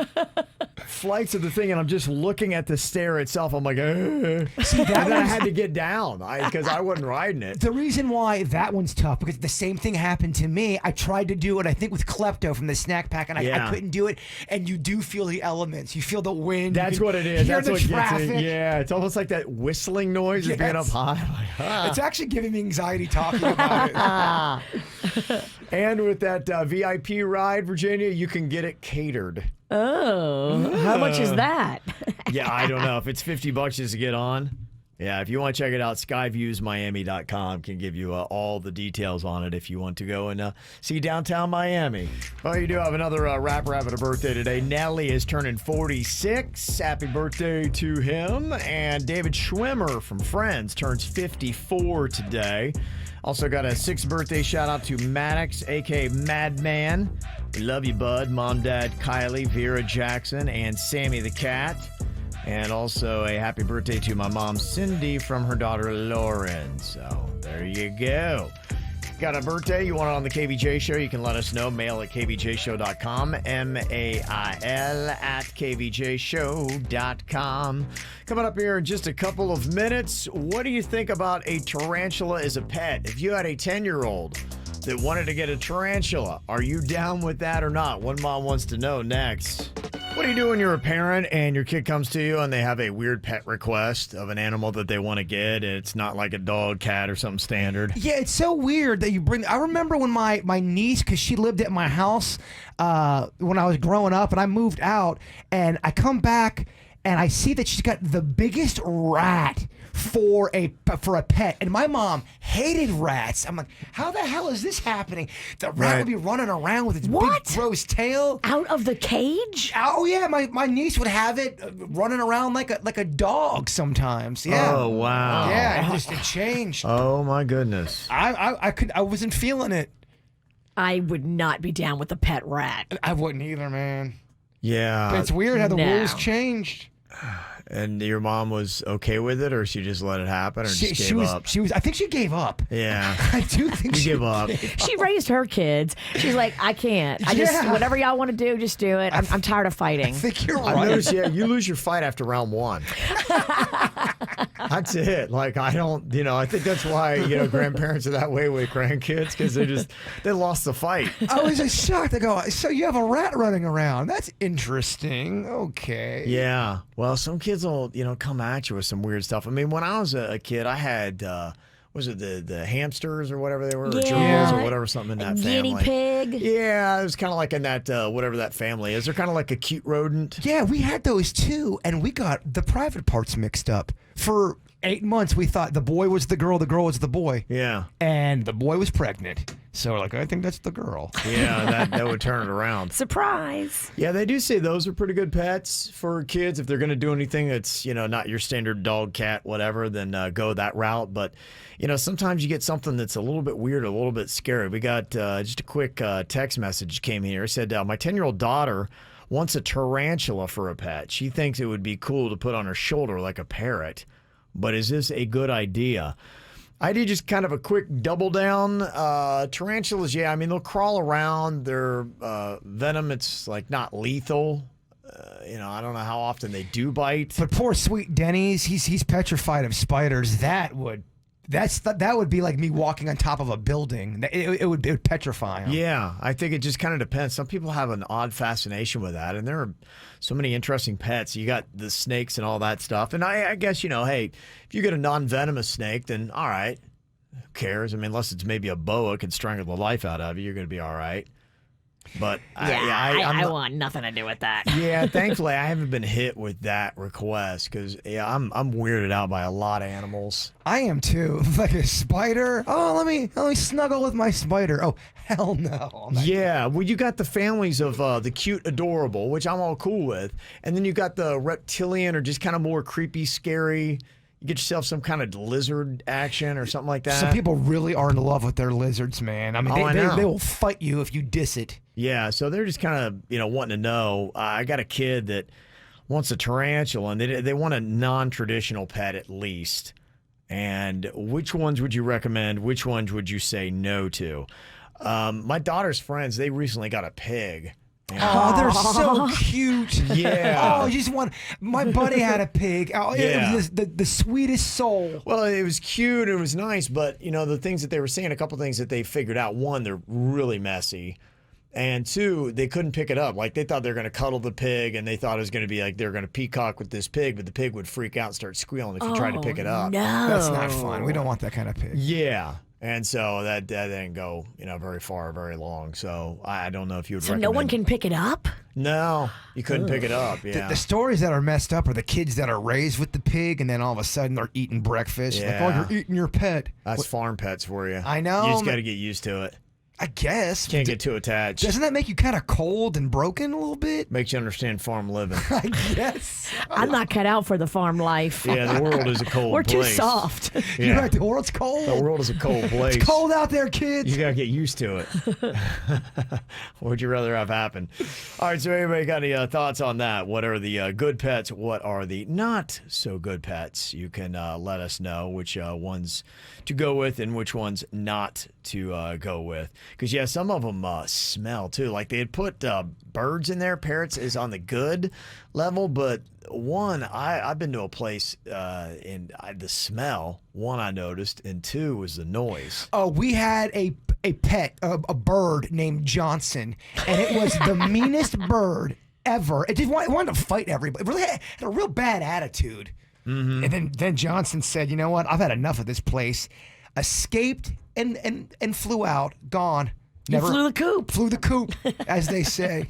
flights of the thing, and I'm just looking at the stair itself. I'm like, See, and then I had to get down because I wasn't riding it. The reason why that one's tough, because the same thing happened to me. I tried to do it, I think, with Klepto from the snack pack, and I couldn't do it. And you do feel the elements. You feel the wind. That's what it is. Hear That's the what traffic. gets it. Yeah, it's almost like that whistling noise of being up high. It's actually giving me anxiety talking about it. And with that VIP ride, Virginia, you can get it catered. Oh, how much is that? Yeah, I don't know. If it's $50 just to get on. Yeah, if you want to check it out, skyviewsmiami.com can give you all the details on it if you want to go and see downtown Miami. Well, you do have another rapper having a birthday today. Nelly is turning 46. Happy birthday to him. And David Schwimmer from Friends turns 54 today. Also got a 6th birthday shout out to Maddox, a.k.a. Madman. We love you, bud. Mom, Dad, Kylie, Vera Jackson, and Sammy the cat. And also a happy birthday to my mom, Cindy, from her daughter, Lauren. So there you go. Got a birthday? You want it on the KVJ Show? You can let us know. Mail at kvjshow.com. mail at kvjshow.com. Coming up here in just a couple of minutes, what do you think about a tarantula as a pet? If you had a 10-year-old that wanted to get a tarantula, are you down with that or not? One mom wants to know next. What do you do when you're a parent and your kid comes to you and they have a weird pet request of an animal that they want to get? It's not like a dog, cat, or something standard. Yeah, it's so weird that you bring. I remember when my niece, because she lived at my house when I was growing up, and I moved out, and I come back and I see that she's got the biggest rat for a pet, and my mom hated rats. I'm like, how the hell is this happening? The rat would be running around with its big gross tail out of the cage. Oh yeah, my niece would have it running around like a dog sometimes. Yeah. Oh wow. Yeah, it changed. Oh my goodness. I wasn't feeling it. I would not be down with a pet rat. I wouldn't either, man. Yeah. But it's weird how the rules changed. And your mom was okay with it, or she just let it happen, or just gave up? I think she gave up. Yeah. I do think she gave up. She raised her kids. She's like, I can't. Whatever y'all want to do, just do it. I'm tired of fighting. I think you're right. I noticed, you lose your fight after round 1. That's it. Like, I don't, I think that's why, grandparents are that way with grandkids, because they lost the fight. I was just shocked. I go, so you have a rat running around. That's interesting. Okay. Yeah. Well, some kids will, come at you with some weird stuff. I mean, when I was a kid, I had, was it the hamsters or whatever they were, or gerbils or whatever, something in that family. Guinea pig. Yeah, it was kind of like in that, whatever that family is. They're kind of like a cute rodent. Yeah, we had those too, and we got the private parts mixed up. For 8 months, we thought the boy was the girl was the boy. Yeah. And the boy was pregnant. So we're like, I think that's the girl. Yeah, that would turn it around. Surprise. Yeah, they do say those are pretty good pets for kids. If they're going to do anything that's, not your standard dog, cat, whatever, then go that route. But, sometimes you get something that's a little bit weird, a little bit scary. We got just a quick text message came here. It said, my 10-year-old daughter wants a tarantula for a pet. She thinks it would be cool to put on her shoulder like a parrot. But is this a good idea? I did just kind of a quick double down. Tarantulas, yeah, I mean, they'll crawl around. Their venom, it's like not lethal. I don't know how often they do bite. But poor sweet Denny's, he's petrified of spiders. That would be like me walking on top of a building. It would petrify him. Yeah, I think it just kind of depends. Some people have an odd fascination with that, and there are so many interesting pets. You got the snakes and all that stuff. And I guess, hey, if you get a non-venomous snake, then all right, who cares? I mean, unless it's maybe a boa could strangle the life out of you, you're going to be all right. But I want nothing to do with that. Yeah, thankfully I haven't been hit with that request because I'm weirded out by a lot of animals. I am too. Like a spider. Oh, let me snuggle with my spider. Oh, hell no. Yeah, well, you got the families of the cute, adorable, which I'm all cool with, and then you got the reptilian or just kind of more creepy, scary. You get yourself some kind of lizard action or something like that. Some people really are in love with their lizards, man. I mean, they will fight you if you diss it. Yeah, so they're just kind of, wanting to know. I got a kid that wants a tarantula, and they want a non-traditional pet at least. And which ones would you recommend? Which ones would you say no to? My daughter's friends, they recently got a pig. Oh, they're so cute. Yeah. Oh, you just want. My buddy had a pig. Oh, Yeah. It was the sweetest soul. Well, it was cute. It was nice. But, the things that they were saying, a couple things that they figured out. One, they're really messy. And two, they couldn't pick it up. Like, they thought they were going to cuddle the pig, and they thought it was going to be like they were going to peacock with this pig, but the pig would freak out and start squealing if you tried to pick it up. No. That's not fun. We don't want that kind of pig. Yeah. And so that didn't go, very far, very long. So I don't know if you would recommend. So no one can pick it up? No, you couldn't pick it up. Yeah. The stories that are messed up are the kids that are raised with the pig, and then all of a sudden they're eating breakfast. Yeah. Like, oh, you're eating your pet. That's farm pets for you. I know. You just got to get used to it. I guess. Can't get too attached. Doesn't that make you kind of cold and broken a little bit? Makes you understand farm living. I guess. I'm not cut out for the farm life. Yeah, the world is a cold We're place. too soft. Yeah. You're right. The world's cold. The world is a cold place. It's cold out there, kids. You got to get used to it. What would you rather have happen? All right, so everybody got any thoughts on that? What are the good pets? What are the not so good pets? You can let us know which ones to go with and which ones not to go with. Because, yeah, some of them smell, too. Like, they had put birds in there. Parrots is on the good level, but one, I've been to a place and the smell, one I noticed, and two was the noise. Oh, we had a pet, a bird named Johnson, and it was the meanest bird ever. It just wanted to fight everybody. It really had a real bad attitude. Mm-hmm. And then Johnson said, "You know what? I've had enough of this place." Escaped and flew out, gone. Never flew the coop. Flew the coop, as they say.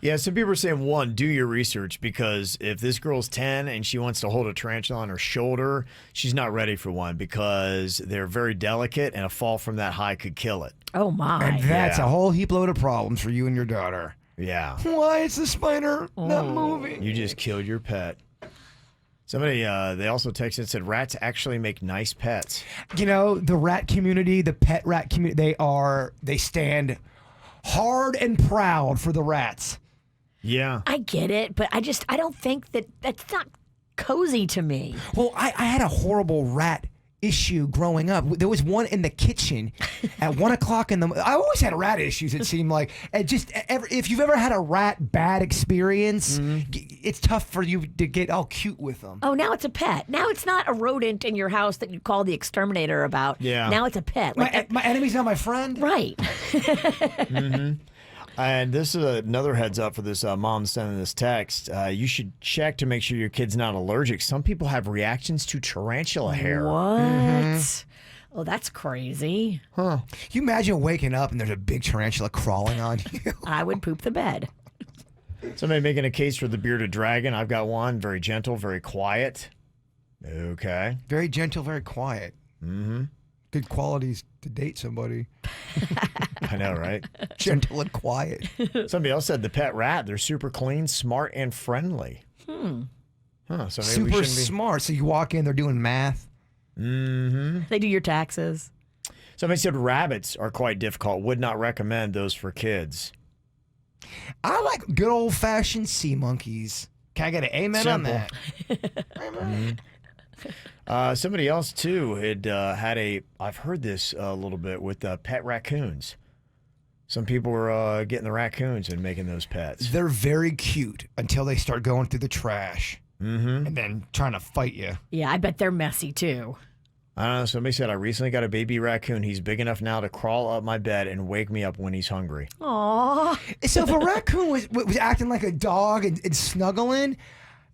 Yeah, some people are saying, one, do your research, because if this girl's 10 and she wants to hold a tarantula on her shoulder, she's not ready for one because they're very delicate and a fall from that high could kill it. Oh, my. And that's a whole heap load of problems for you and your daughter. Yeah. Why is the spider not moving? You just killed your pet. Somebody, they also texted and said rats actually make nice pets. The rat community, the pet rat community, they stand hard and proud for the rats. Yeah. I get it, but I don't think that's not cozy to me. Well, I had a horrible rat issue growing up. There was one in the kitchen at 1 o'clock in the. I always had rat issues. It seemed like if you've ever had a rat bad experience, it's tough for you to get all cute with them. Oh, now it's a pet. Now it's not a rodent in your house that you call the exterminator about. Yeah. Now it's a pet. My enemy's not my friend. Right. And this is another heads up for this mom sending this text. You should check to make sure your kid's not allergic. Some people have reactions to tarantula hair. What? Mm-hmm. Oh, that's crazy. Huh. You imagine waking up and there's a big tarantula crawling on you. I would poop the bed. Somebody making a case for the bearded dragon. I've got one. Very gentle, very quiet. Okay. Very gentle, very quiet. Mm-hmm. Good qualities to date somebody. I know, right? Gentle and quiet. Somebody else said the pet rat, they're super clean, smart, and friendly. Huh, so maybe Super smart. So you walk in, they're doing math. Mm-hmm. They do your taxes. Somebody said rabbits are quite difficult. Would not recommend those for kids. I like good old-fashioned sea monkeys. Can I get an amen on that? Amen. Somebody else, too, had I've heard this a little bit with pet raccoons. Some people were getting the raccoons and making those pets. They're very cute until they start going through the trash and then trying to fight you. Yeah, I bet they're messy, too. I don't know. Somebody said, I recently got a baby raccoon. He's big enough now to crawl up my bed and wake me up when he's hungry. Aww. So if a raccoon was acting like a dog and snuggling,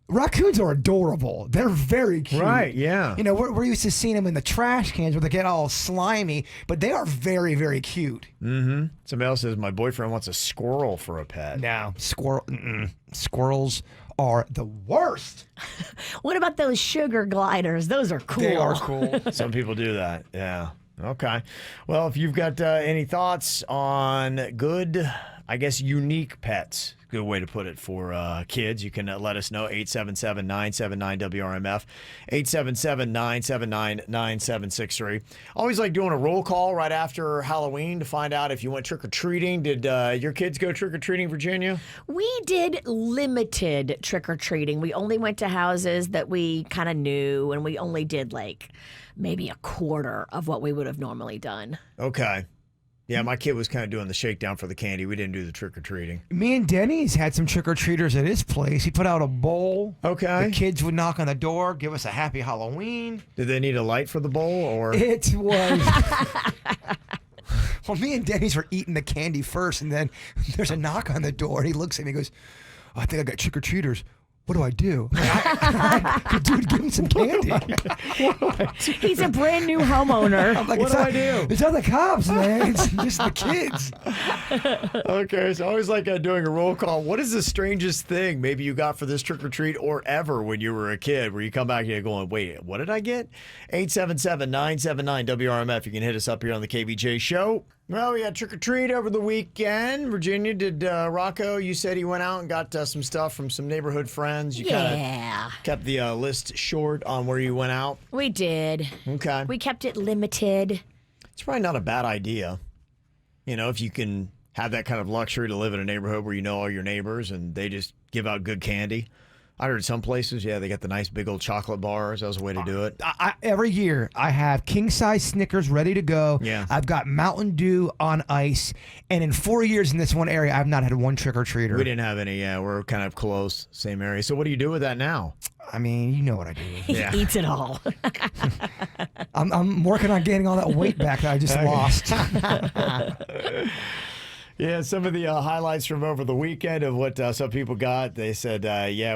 raccoons are adorable. They're very cute. Right, yeah. We're used to seeing them in the trash cans where they get all slimy, but they are very, very cute. Mm-hmm. Somebody else says, my boyfriend wants a squirrel for a pet. No, squirrels are the worst. What about those sugar gliders? Those are cool. They are cool. Some people do that, yeah. Okay. Well, if you've got any thoughts on good I guess, unique pets. Good way to put it for kids. You can let us know, 877-979-WRMF, 877-979-9763. Always like doing a roll call right after Halloween to find out if you went trick-or-treating. Did your kids go trick-or-treating, Virginia? We did limited trick-or-treating. We only went to houses that we kind of knew, and we only did like maybe a quarter of what we would have normally done. Okay. Yeah, my kid was kind of doing the shakedown for the candy. We didn't do the trick-or-treating. Me and Denny's had some trick-or-treaters at his place. He put out a bowl. Okay. The kids would knock on the door, give us a happy Halloween. Did they need a light for the bowl, or? It was... Well, me and Denny's were eating the candy first, and then there's a knock on the door, and he looks at me and goes, I think I got trick-or-treaters. What do I do? Dude, give him some candy. He's a brand new homeowner. I'm like, what do I do? It's not the cops, man. It's just the kids. Okay, so I always like doing a roll call. What is the strangest thing maybe you got for this trick-or-treat or ever when you were a kid where you come back and you're going, wait, what did I get? 877-979-WRMF. You can hit us up here on the KVJ Show. Well, we had trick-or-treat over the weekend. Virginia, did Rocco, you said he went out and got some stuff from some neighborhood friends. You kind of kept the list short on where you went out. We did. Okay. We kept it limited. It's probably not a bad idea. You know, if you can have that kind of luxury to live in a neighborhood where you know all your neighbors and they just give out good candy. I heard some places, they got the nice big old chocolate bars. That was a way to do it. Every year, I have king-size Snickers ready to go. Yeah. I've got Mountain Dew on ice. And in 4 years in this one area, I've not had one trick-or-treater. We didn't have any. Yeah, we're kind of close, same area. So what do you do with that now? I mean, you know what I do. He eats it all. I'm working on getting all that weight back that I just lost. Yeah, some of the highlights from over the weekend of what some people got. They said,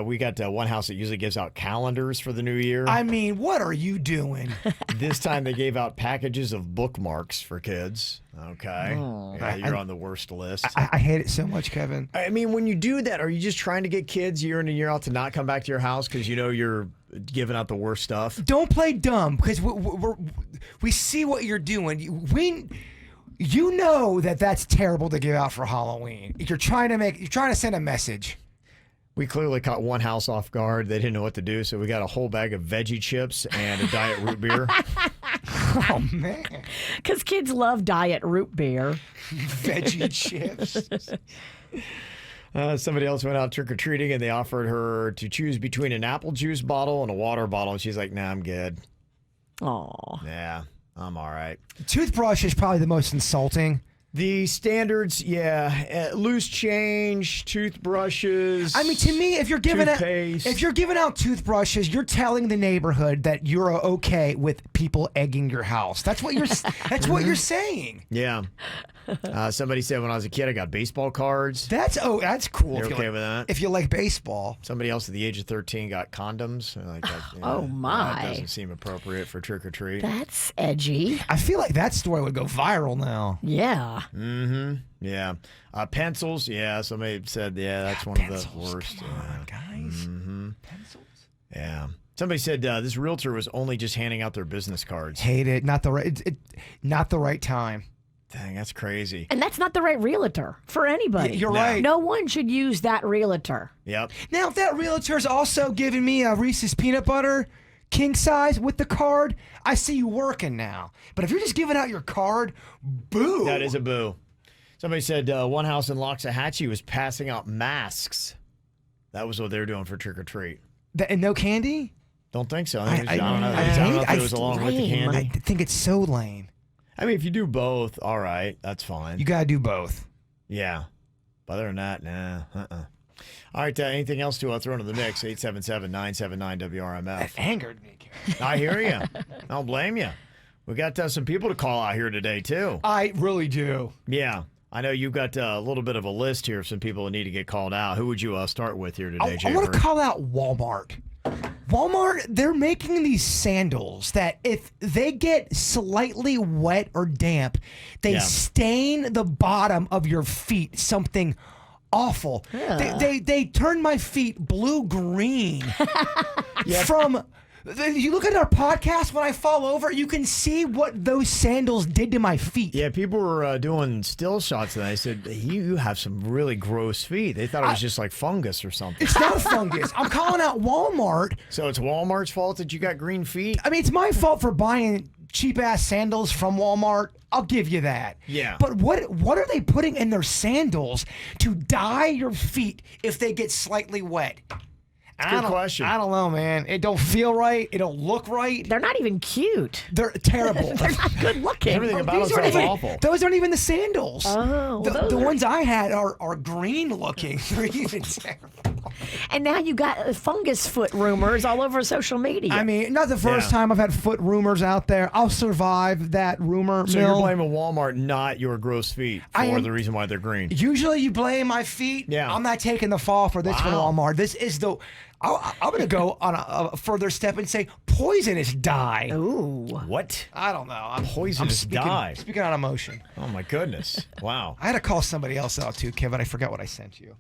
we got one house that usually gives out calendars for the new year. I mean, what are you doing? This time they gave out packages of bookmarks for kids. Okay. Oh. Yeah, you're on the worst list. I hate it so much, Kevin. I mean, when you do that, are you just trying to get kids year in and year out to not come back to your house because you know you're giving out the worst stuff? Don't play dumb because we see what you're doing. You know that's terrible to give out for Halloween. You're trying to send a message. We clearly caught one house off guard. They didn't know what to do, so we got a whole bag of veggie chips and a diet root beer. Oh, man. Because kids love diet root beer. Veggie chips. Somebody else went out trick-or-treating, and they offered her to choose between an apple juice bottle and a water bottle, and she's like, nah, I'm good. Aw. Yeah, I'm all right. Toothbrush is probably the most insulting. The standards, loose change, toothbrushes. I mean, to me, if you're giving out toothbrushes, you're telling the neighborhood that you're okay with people egging your house. That's what you're saying. Yeah. Somebody said when I was a kid, I got baseball cards. That's cool. You're okay with that? If you like baseball. Somebody else at the age of 13 got condoms. Like that, Oh, my. That doesn't seem appropriate for trick or treat. That's edgy. I feel like that story would go viral now. Yeah. Mm-hmm. Yeah. Pencils. Yeah. Somebody said, that's one of the worst. Come on, guys. Mm-hmm. Pencils. Yeah. Somebody said this realtor was only just handing out their business cards. Hate it. Not the right time. Dang, that's crazy. And that's not the right realtor for anybody. You're right. No one should use that realtor. Yep. Now, if that realtor's also giving me a Reese's peanut butter king size with the card, I see you working now. But if you're just giving out your card, boo. That is a boo. Somebody said one house in Loxahatchee was passing out masks. That was what they were doing for trick or treat. And no candy? Don't think so. I don't know. I don't know if it was along with the candy. I think it's so lame. I mean, if you do both, all right, that's fine. You gotta do both. Yeah. But other than that, nah. All right, anything else to throw into the mix? 877-979-WRMF. That angered me, Karen. I hear you. I don't blame you. We got some people to call out here today, too. I really do. Yeah. I know you've got a little bit of a list here of some people that need to get called out. Who would you start with here today, Jay? I want to call out Walmart. Walmart, they're making these sandals that if they get slightly wet or damp, they stain the bottom of your feet something awful. Yeah. They turn my feet blue-green You look at our podcast when I fall over, you can see what those sandals did to my feet. Yeah, people were doing still shots and I said, you have some really gross feet. They thought it was just like fungus or something. It's not fungus. I'm calling out Walmart. So it's Walmart's fault that you got green feet? I mean, it's my fault for buying cheap-ass sandals from Walmart. I'll give you that. Yeah. But what are they putting in their sandals to dye your feet if they get slightly wet? Good question. I don't know, man. It don't feel right. It don't look right. They're not even cute. They're terrible. They're not good looking. Everything about them sounds awful. Those aren't even the sandals. Oh, well, the ones I had are green looking. They're even terrible. And now you got fungus foot rumors all over social media. I mean, not the first time I've had foot rumors out there. I'll survive that rumor So mill. you're blaming Walmart, not your gross feet, for the reason why they're green. Usually you blame my feet. Yeah. I'm not taking the fall for this from Walmart. This is the... I'm going to go on a further step and say poisonous dye. Ooh. What? I don't know. Poisonous dye? Speaking on emotion. Oh, my goodness. Wow. I had to call somebody else out too, Kevin. I forgot what I sent you.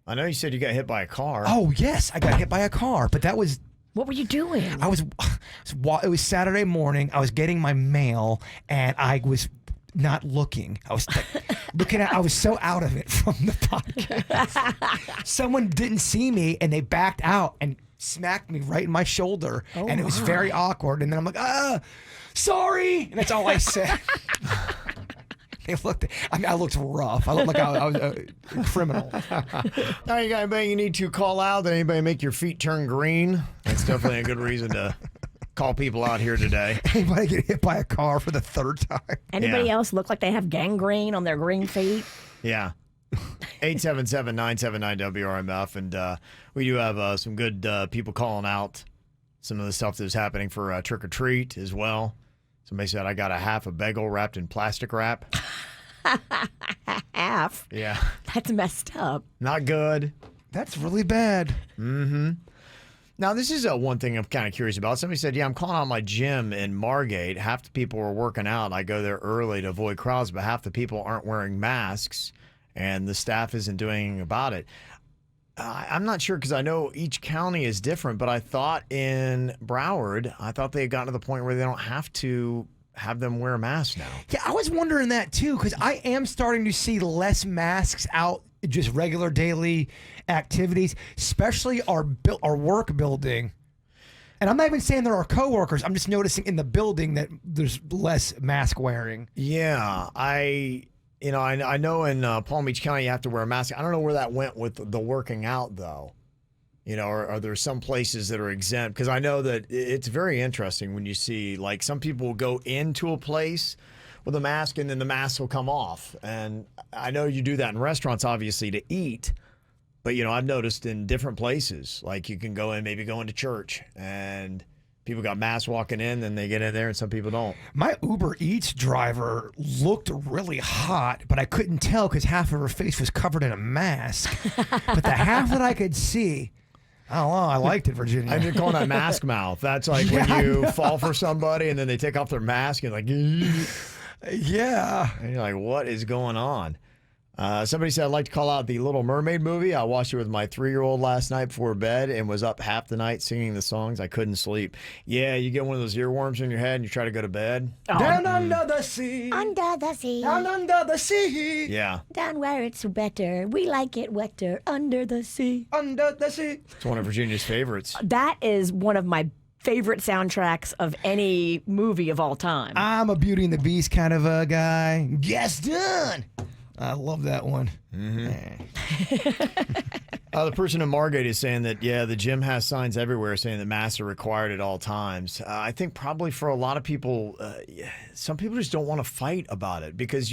I know you said you got hit by a car. Oh, yes. I got hit by a car, but that was... What were you doing? It was Saturday morning. I was getting my mail, and I was not looking. I was looking at. I was so out of it from the podcast. Someone didn't see me, and they backed out and smacked me right in my shoulder, and it was very awkward. And then I'm like, sorry, and that's all I said. They looked. I looked rough. I looked like I was a criminal. Now you got anybody you need to call out? Did anybody make your feet turn green? That's definitely a good reason to call people out here today. Anybody get hit by a car for the third time? Anybody else look like they have gangrene on their green feet? Yeah. 877-979-WRMF. And we do have some good people calling out some of the stuff that's happening for Trick or Treat as well. Somebody said, I got a half a bagel wrapped in plastic wrap. Half? Yeah. That's messed up. Not good. That's really bad. Mm-hmm. Now, this is one thing I'm kind of curious about. Somebody said, I'm calling out my gym in Margate. Half the people are working out. I go there early to avoid crowds, but half the people aren't wearing masks, and the staff isn't doing anything about it. I'm not sure because I know each county is different, but I thought in Broward, I thought they had gotten to the point where they don't have to have them wear masks now. Yeah, I was wondering that too because I am starting to see less masks out, just regular daily activities, especially our work building. And I'm not even saying there are coworkers. I'm just noticing in the building that there's less mask wearing. Yeah, I know in Palm Beach County you have to wear a mask. I don't know where that went with the working out, though. Or are there some places that are exempt? Because I know that it's very interesting when you see, like, some people will go into a place with a mask and then the mask will come off. And I know you do that in restaurants, obviously, to eat. But, I've noticed in different places, like you can go in, maybe go into church and people got masks walking in, then they get in there, and some people don't. My Uber Eats driver looked really hot, but I couldn't tell because half of her face was covered in a mask. But the half that I could see, I don't know, I liked it, Virginia. I'm just calling that mask mouth. That's like when you fall for somebody and then they take off their mask and like, yeah. And you're like, what is going on? Somebody said, I'd like to call out the Little Mermaid movie. I watched it with my 3-year-old last night before bed and was up half the night singing the songs. I couldn't sleep. Yeah, you get one of those earworms in your head and you try to go to bed. Down under the sea. Under the sea. Down under the sea. Yeah. Down where it's better. We like it wetter. Under the sea. Under the sea. It's one of Virginia's favorites. That is one of my favorite soundtracks of any movie of all time. I'm a Beauty and the Beast kind of a guy. Yes, done. I love that one. Mm-hmm. The person in Margate is saying that, the gym has signs everywhere saying that masks are required at all times. I think probably for a lot of people, some people just don't want to fight about it because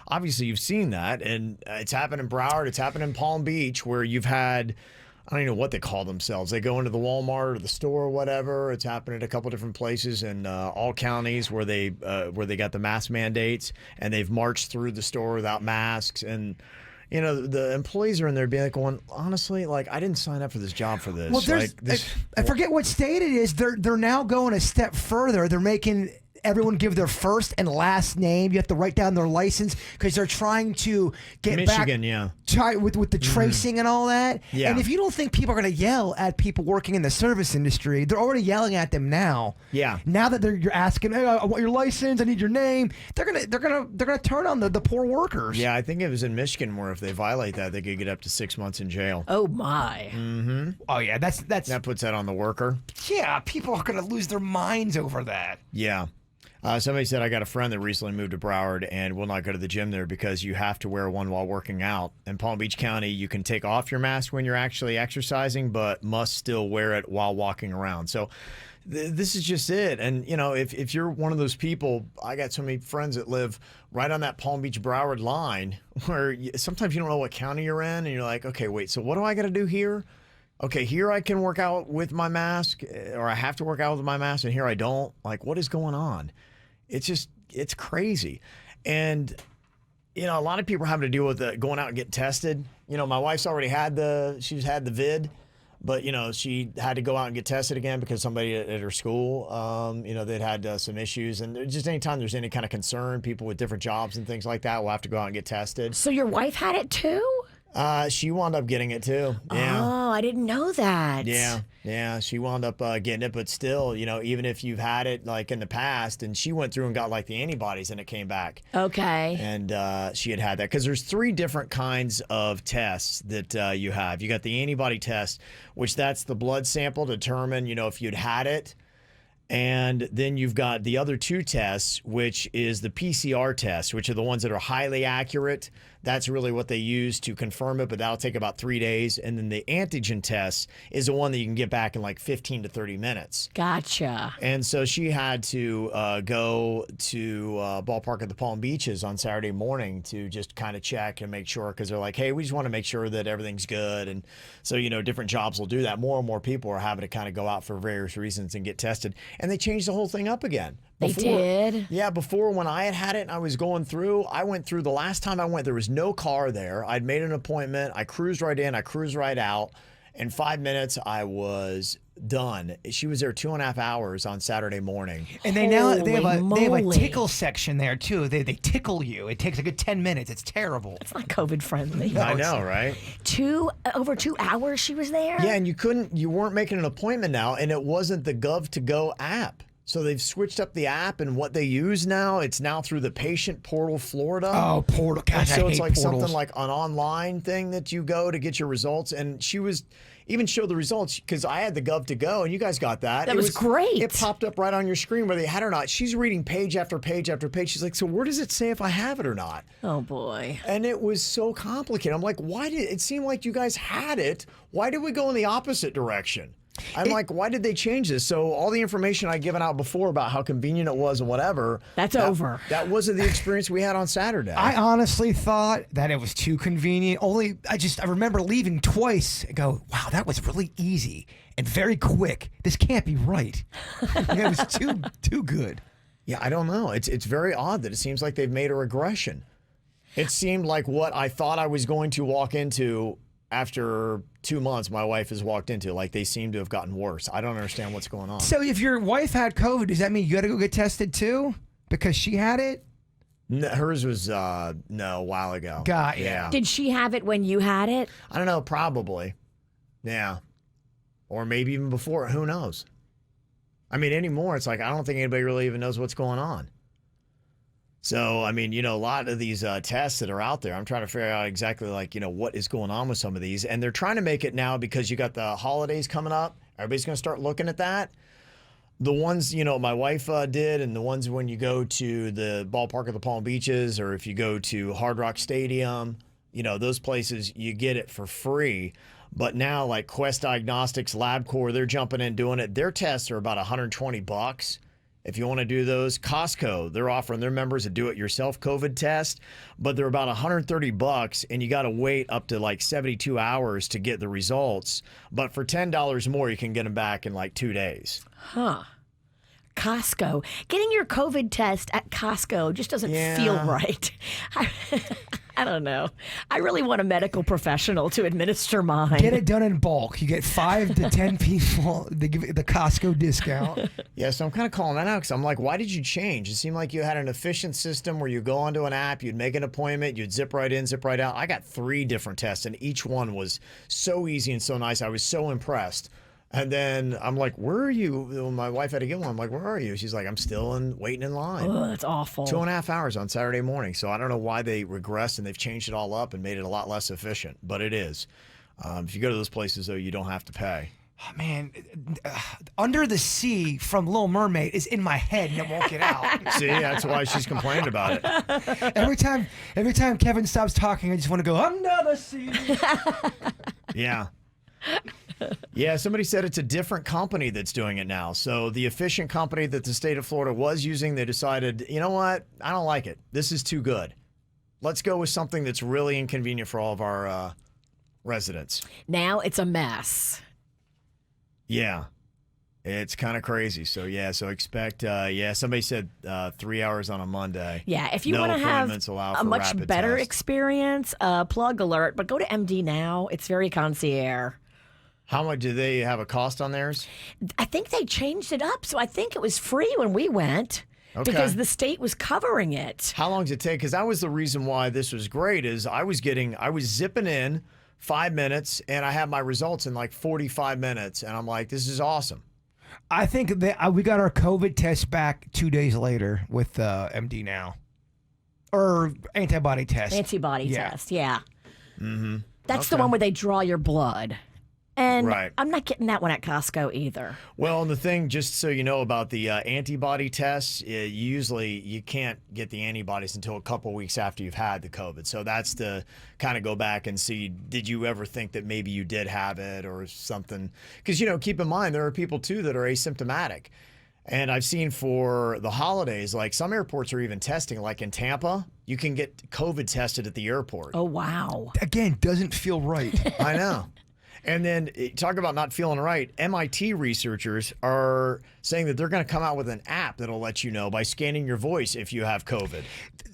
obviously you've seen that, and it's happened in Broward, it's happened in Palm Beach where you've had, I don't even know what they call themselves. They go into the Walmart or the store or whatever. It's happened at a couple different places in all counties where they got the mask mandates, and they've marched through the store without masks. And the employees are in there being like, going, honestly, like, I didn't sign up for this job for this. Well, I forget what state it is. They're now going a step further. They're making everyone give their first and last name. You have to write down their license because they're trying to get Michigan, back. yeah. Try with the tracing and all that. Yeah. And if you don't think people are going to yell at people working in the service industry, they're already yelling at them now. Yeah. Now that you're asking, hey, I want your license, I need your name. They're gonna turn on the poor workers. Yeah, I think it was in Michigan where if they violate that, they could get up to 6 months in jail. Oh my. Mm-hmm. Oh yeah, that's That puts that on the worker. yeah. People are gonna lose their minds over that. Yeah. Somebody said, I got a friend that recently moved to Broward and will not go to the gym there because you have to wear one while working out. In Palm Beach County, you can take off your mask when you're actually exercising, but must still wear it while walking around. So this is just it. And, you know, if you're one of those people, I got so many friends that live right on that Palm Beach Broward line where sometimes you don't know what county you're in and you're like, okay, wait, so what do I got to do here? Okay, here I can work out with my mask, or I have to work out with my mask, and here I don't. Like, what is going on? It's crazy. And, you know, a lot of people are having to deal with going out and getting tested. You know, my wife's already she's had the vid, but, you know, she had to go out and get tested again because somebody at her school, you know, they'd had some issues. And just anytime there's any kind of concern, people with different jobs and things like that will have to go out and get tested. So your wife had it too? She wound up getting it too. Yeah. Oh, I didn't know that. Yeah, she wound up getting it, but still, you know, even if you've had it like in the past, and she went through and got like the antibodies and it came back. Okay. And she had that because there's 3 different kinds of tests that you have. You got the antibody test, which that's the blood sample to determine, you know, if you'd had it. And then you've got the other 2 tests, which is the PCR test, which are the ones that are highly accurate. That's really what they use to confirm it, but that'll take about 3 days. And then the antigen test is the one that you can get back in like 15 to 30 minutes. Gotcha. And so she had to go to ballpark at the Palm Beaches on Saturday morning to just kind of check and make sure, because they're like, hey, we just want to make sure that everything's good. And so, you know, different jobs will do that. More and more people are having to kind of go out for various reasons and get tested. And they changed the whole thing up again. They did? Yeah, before when I had it and I was going through, I went through the last time I went, there was no car there. I'd made an appointment. I cruised right in. I cruised right out. In 5 minutes, I was done. She was there 2.5 hours on Saturday morning. And they have a tickle section there too. They tickle you. It takes a good 10 minutes. It's terrible. It's not COVID friendly. I know, right? Over 2 hours she was there? Yeah, and you weren't making an appointment now, and it wasn't the Gov2Go app. So they've switched up the app and what they use now. It's now through the Patient Portal Florida. Oh, portal. Gosh, so I it's hate like portals. something like an online thing that you go to get your results. And she was even showed the results because I had the Gov2Go and you guys got that. That was great. It popped up right on your screen whether you had it or not. She's reading page after page after page. She's like, so where does it say if I have it or not? Oh, boy. And it was so complicated. I'm like, why did it seem like you guys had it? Why did we go in the opposite direction? I'm like, why did they change this? So all the information I'd given out before about how convenient it was and whatever. That's over. That wasn't the experience we had on Saturday. I honestly thought that it was too convenient. I remember leaving twice and go, wow, that was really easy and very quick. This can't be right. It was too good. Yeah, I don't know. It's very odd that it seems like they've made a regression. It seemed like what I thought I was going to walk into after 2 months, my wife has walked into. Like, they seem to have gotten worse. I don't understand what's going on. So if your wife had COVID, does that mean you got to go get tested too? Because she had it? No, hers was, a while ago. Yeah. Did she have it when you had it? I don't know, probably. Yeah. Or maybe even before. Who knows? I mean, anymore, it's like, I don't think anybody really even knows what's going on. So, I mean, you know, a lot of these tests that are out there, I'm trying to figure out exactly, like, you know, what is going on with some of these. And they're trying to make it now because you got the holidays coming up. Everybody's going to start looking at that. The ones, you know, my wife did, and the ones when you go to the ballpark of the Palm Beaches, or if you go to Hard Rock Stadium, you know, those places, you get it for free. But now, like Quest Diagnostics, LabCorp, they're jumping in doing it. Their tests are about $120. If you want to do those. Costco, they're offering their members a do-it-yourself COVID test, but they're about $130, and you got to wait up to like 72 hours to get the results. But for $10 more, you can get them back in like 2 days. Huh. Costco. Getting your COVID test at Costco just doesn't feel right. I don't know. I really want a medical professional to administer mine. Get it done in bulk. You get 5 to 10 people. They give you the Costco discount. Yeah, so I'm kind of calling that out because I'm like, why did you change? It seemed like you had an efficient system where you go onto an app, you'd make an appointment, you'd zip right in, zip right out. I got 3 different tests, and each one was so easy and so nice. I was so impressed. And then I'm like, where are you? When my wife had to get one. I'm like, where are you? She's like, I'm still waiting in line. Oh, that's awful. 2.5 hours on Saturday morning. So I don't know why they regressed and they've changed it all up and made it a lot less efficient, but it is. If you go to those places, though, you don't have to pay. Oh, man, Under the Sea from Little Mermaid is in my head and it won't get out. See, that's why she's complained about it. Every time Kevin stops talking, I just want to go, under the sea. Yeah. Yeah, somebody said it's a different company that's doing it now. So the efficient company that the state of Florida was using, they decided, you know what? I don't like it. This is too good. Let's go with something that's really inconvenient for all of our residents. Now it's a mess. Yeah. It's kind of crazy. So, yeah, so expect, somebody said 3 hours on a Monday. Yeah, if you No want to have appointments allowed a for much rapid better test. experience, plug alert, but go to MD Now. It's very concierge. How much do they have a cost on theirs? I think they changed it up, so I think it was free when we went Okay. because the state was covering it. How long does it take? Because that was the reason why this was great is I was zipping in 5 minutes and I had my results in like 45 minutes. And I'm like, this is awesome. I think that we got our COVID test back 2 days later with MD Now. Or antibody test. Antibody test, yeah. Mm-hmm. That's the one where they draw your blood. And Right. I'm not getting that one at Costco either. Well, and the thing, just so you know about the antibody tests, you can't get the antibodies until a couple weeks after you've had the COVID. So that's to kind of go back and see, did you ever think that maybe you did have it or something? Because, keep in mind, there are people, too, that are asymptomatic. And I've seen for the holidays, like some airports are even testing, like in Tampa, you can get COVID tested at the airport. Oh, wow. Again, doesn't feel right. I know. And then talk about not feeling right. MIT researchers are saying that they're going to come out with an app that'll let you know by scanning your voice if you have COVID.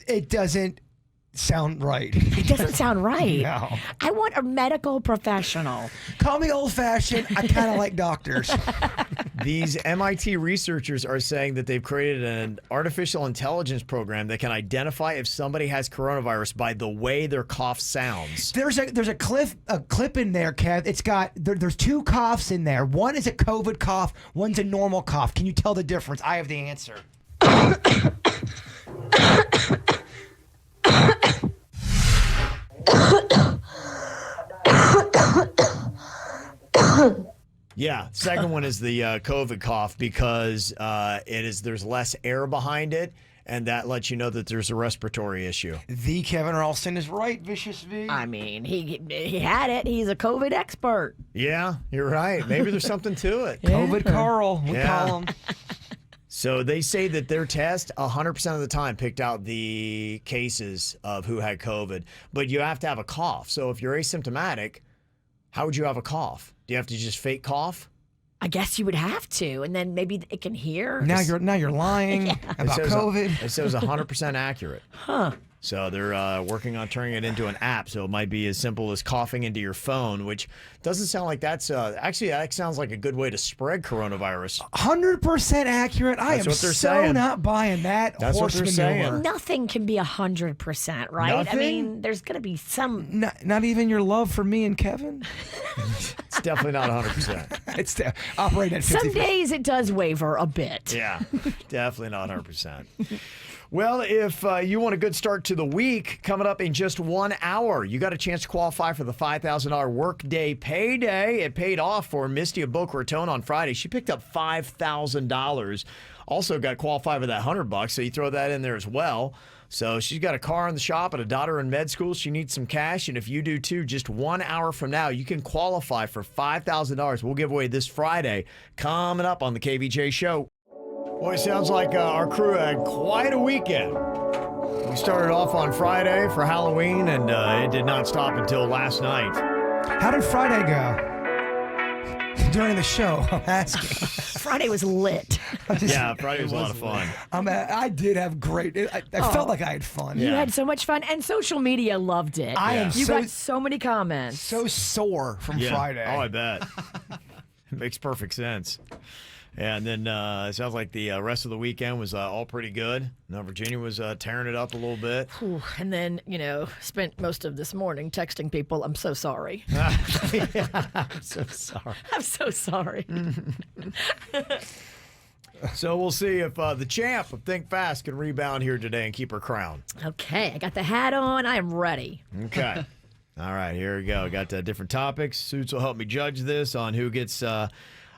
It doesn't sound right. It doesn't sound right. No. I want a medical professional. Call me old-fashioned. I kind of like doctors. These MIT researchers are saying that they've created an artificial intelligence program that can identify if somebody has coronavirus by the way their cough sounds. There's a clip in there, Kev. It's got there's 2 coughs in there. One is a COVID cough. One's a normal cough. Can you tell the difference? I have the answer. Yeah, second one is the COVID cough because there's less air behind it, and that lets you know that there's a respiratory issue. The Kevin Ralston is right, Vicious V. I mean, he had it. He's a COVID expert. Yeah, you're right. Maybe there's something to it. COVID Carl, we call him. So they say that their test 100% of the time picked out the cases of who had COVID, but you have to have a cough. So if you're asymptomatic, how would you have a cough? Do you have to just fake cough? I guess you would have to, and then maybe it can hear. Now you're lying about COVID. It says 100% accurate. Huh. So they're working on turning it into an app. So it might be as simple as coughing into your phone, which doesn't sound like that's actually that sounds like a good way to spread coronavirus. 100% accurate. I am what they're so saying. not buying that. That's what horse they're saying. manure. Nothing can be 100%, right? I Nothing? mean, there's going to be some. Not even your love for me and Kevin. It's definitely not 100%. It's operating at 50%. Some days it does waver a bit. Yeah, definitely not 100%. Well, if you want a good start to the week, coming up in just 1 hour, you got a chance to qualify for the $5,000 workday payday. It paid off for Misty of Boca Raton on Friday. She picked up $5,000. Also got qualified for that $100, so you throw that in there as well. So she's got a car in the shop and a daughter in med school. She needs some cash, and if you do too, just 1 hour from now, you can qualify for $5,000. We'll give away this Friday, coming up on the KVJ Show. Boy, it sounds like our crew had quite a weekend. We started off on Friday for Halloween, and it did not stop until last night. How did Friday go? During the show, I'm asking. Friday was lit. Yeah, Friday was a lot of fun. I did have great. I felt like I had fun. You had so much fun, and social media loved it. You got so many comments. So sore from Friday. Oh, I bet. It makes perfect sense. Yeah, and then it sounds like the rest of the weekend was all pretty good. Now Virginia was tearing it up a little bit. And then, spent most of this morning texting people, I'm so sorry. I'm so sorry. I'm so sorry. So we'll see if the champ of Think Fast can rebound here today and keep her crown. Okay, I got the hat on. I am ready. Okay. All right, here we go. Got different topics. Suits will help me judge this on who gets an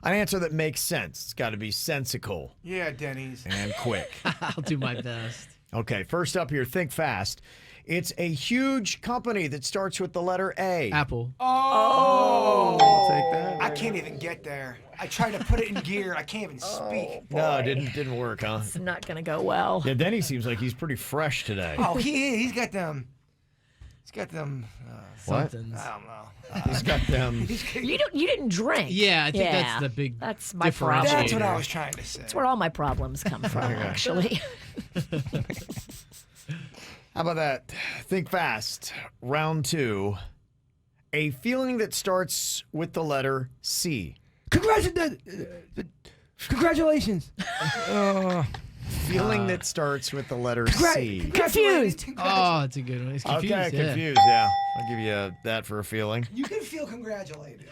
answer that makes sense. It's got to be sensical. Yeah, Denny's. And quick. I'll do my best. Okay, first up here, Think Fast. It's a huge company that starts with the letter A. Apple. I'll take that. I can't even get there. I tried to put it in gear. I can't even speak. No, it didn't work, huh? It's not going to go well. Yeah, Denny seems like he's pretty fresh today. Oh, he's got them. He's got them. What? Somethings. I don't know. He's got them. You didn't drink. Yeah, I think that's the big That's my problem. differentiator. That's what I was trying to say. That's where all my problems come from, actually. How about that? Think Fast. Round 2. A feeling that starts with the letter C. Congratulations. Feeling that starts with the letter C. Confused. Oh, it's a good one. He's confused. Okay, yeah. confused, yeah. I'll give you that for a feeling. You can feel congratulated.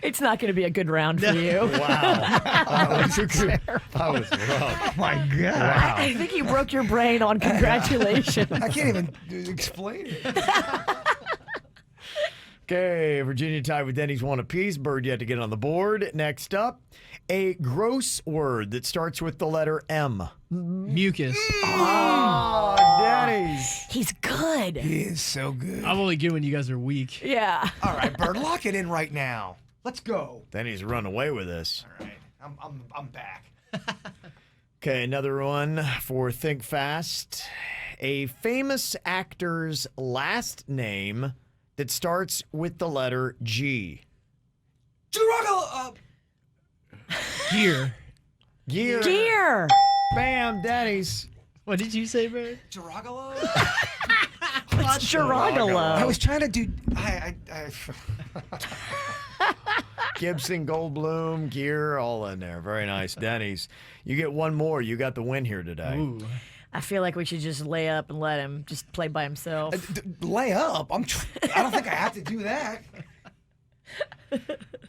It's not going to be a good round for you. Wow. That was rough. Oh my God. Wow. I think you broke your brain on congratulations. I can't even explain it. Okay, Virginia tied with Denny's one apiece. Bird yet to get on the board. Next up, a gross word that starts with the letter M. Mucus. Oh, Denny's. He's good. He is so good. I'm only good when you guys are weak. Yeah. All right, Bird, lock it in right now. Let's go. Denny's run away with this. All right, I'm back. Okay, another one for Think Fast. A famous actor's last name that starts with the letter G. Gear. Gear. Gear. Bam, Denny's. What did you say, Bird? Giragalo? What's Giragalo? I was trying to do. I Gibson, Goldblum, Gear, all in there. Very nice, Denny's. You get one more. You got the win here today. Ooh. I feel like we should just lay up and let him just play by himself. lay up. I don't think I have to do that.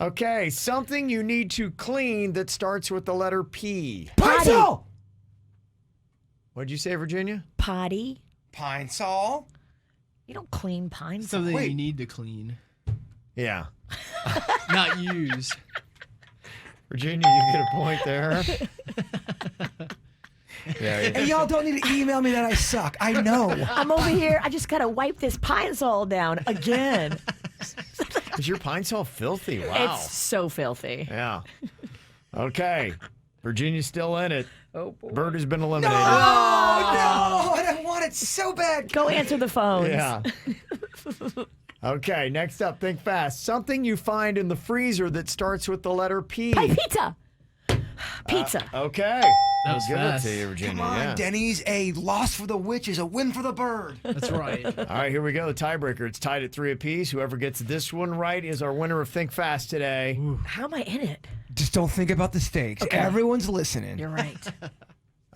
Okay, something you need to clean that starts with the letter P. Pine Sol. What'd you say, Virginia? Potty. Pine Sol. You don't clean pine. Something Wait. you need to clean, Yeah. not use. Virginia, you get a point there. Yeah. Hey, y'all don't need to email me that I suck. I know. I'm over here. I just gotta wipe this pine sol down again. Is your pine sol filthy? Wow. It's so filthy. Yeah. Okay. Virginia's still in it. Oh boy. Bird has been eliminated. Oh, no. I don't want it so bad. Go answer the phones. Yeah. Okay, next up, think fast. Something you find in the freezer that starts with the letter P. Hey, pizza. Pizza. Okay. That was I'll give fast. it to you, Virginia. Come on, yeah. Denny's. A loss for the witch is a win for the bird. That's right. All right, here we go. The tiebreaker. It's tied at 3 apiece. Whoever gets this one right is our winner of Think Fast today. How am I in it? Just don't think about the stakes. Okay. Everyone's listening. You're right.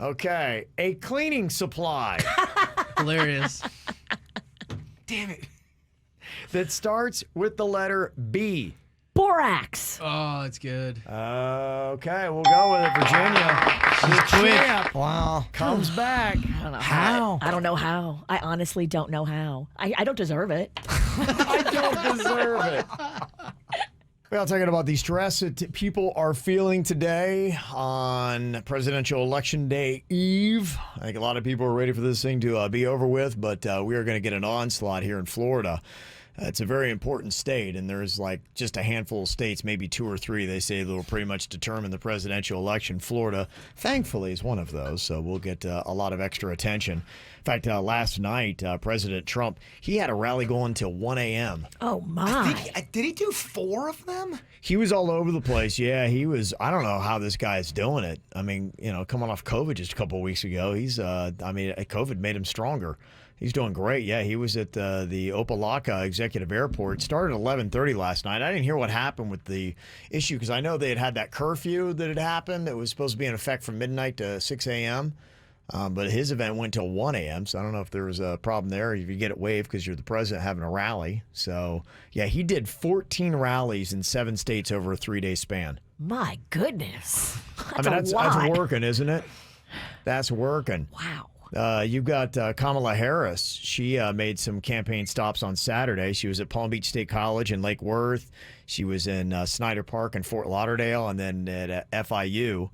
Okay. A cleaning supply Hilarious. Damn it. that starts with the letter B. Borax. Oh, it's good. Okay, we'll go with it, Virginia. The champ Wow. comes back. I don't know How? I don't know how. I honestly don't know how. I don't deserve it. I don't deserve it. Well, talking about the stress that people are feeling today on presidential election day eve. I think a lot of people are ready for this thing to be over with, but we are going to get an onslaught here in Florida It's a very important state, and there's like just a handful of states, maybe 2 or 3, they say, that will pretty much determine the presidential election. Florida, thankfully, is one of those, so we'll get a lot of extra attention. In fact, last night, President Trump, he had a rally going till 1 a.m. Oh, my. Did he do 4 of them? He was all over the place. Yeah, he was. I don't know how this guy's doing it. I mean, coming off COVID just a couple of weeks ago, COVID made him stronger. He's doing great. Yeah, he was at the Opa-locka Executive Airport. Started at 11:30 last night. I didn't hear what happened with the issue because I know they had that curfew that had happened that was supposed to be in effect from midnight to 6 a.m. But his event went till 1 a.m., so I don't know if there was a problem there. If you get it waived because you're the president having a rally. So, yeah, he did 14 rallies in 7 states over a 3-day span. My goodness. That's that's working, isn't it? That's working. Wow. You've got Kamala Harris. She made some campaign stops on Saturday. She was at Palm Beach State College in Lake Worth. She was in Snyder Park in Fort Lauderdale, and then at FIU.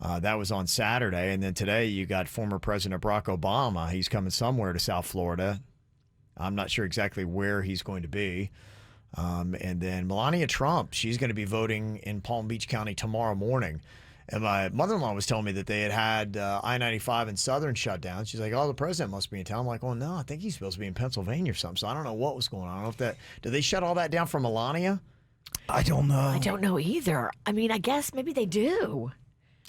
That was on Saturday. And then today you got former President Barack Obama. He's coming somewhere to South Florida. I'm not sure exactly where he's going to be. And then Melania Trump, she's going to be voting in Palm Beach County tomorrow morning. And my mother-in-law was telling me that they had I-95 in Southern shut down. She's like, oh, the president must be in town. I'm like, well, no, I think he's supposed to be in Pennsylvania or something. So I don't know what was going on. I don't know if did they shut all that down for Melania? I don't know. I don't know either. I mean, I guess maybe they do.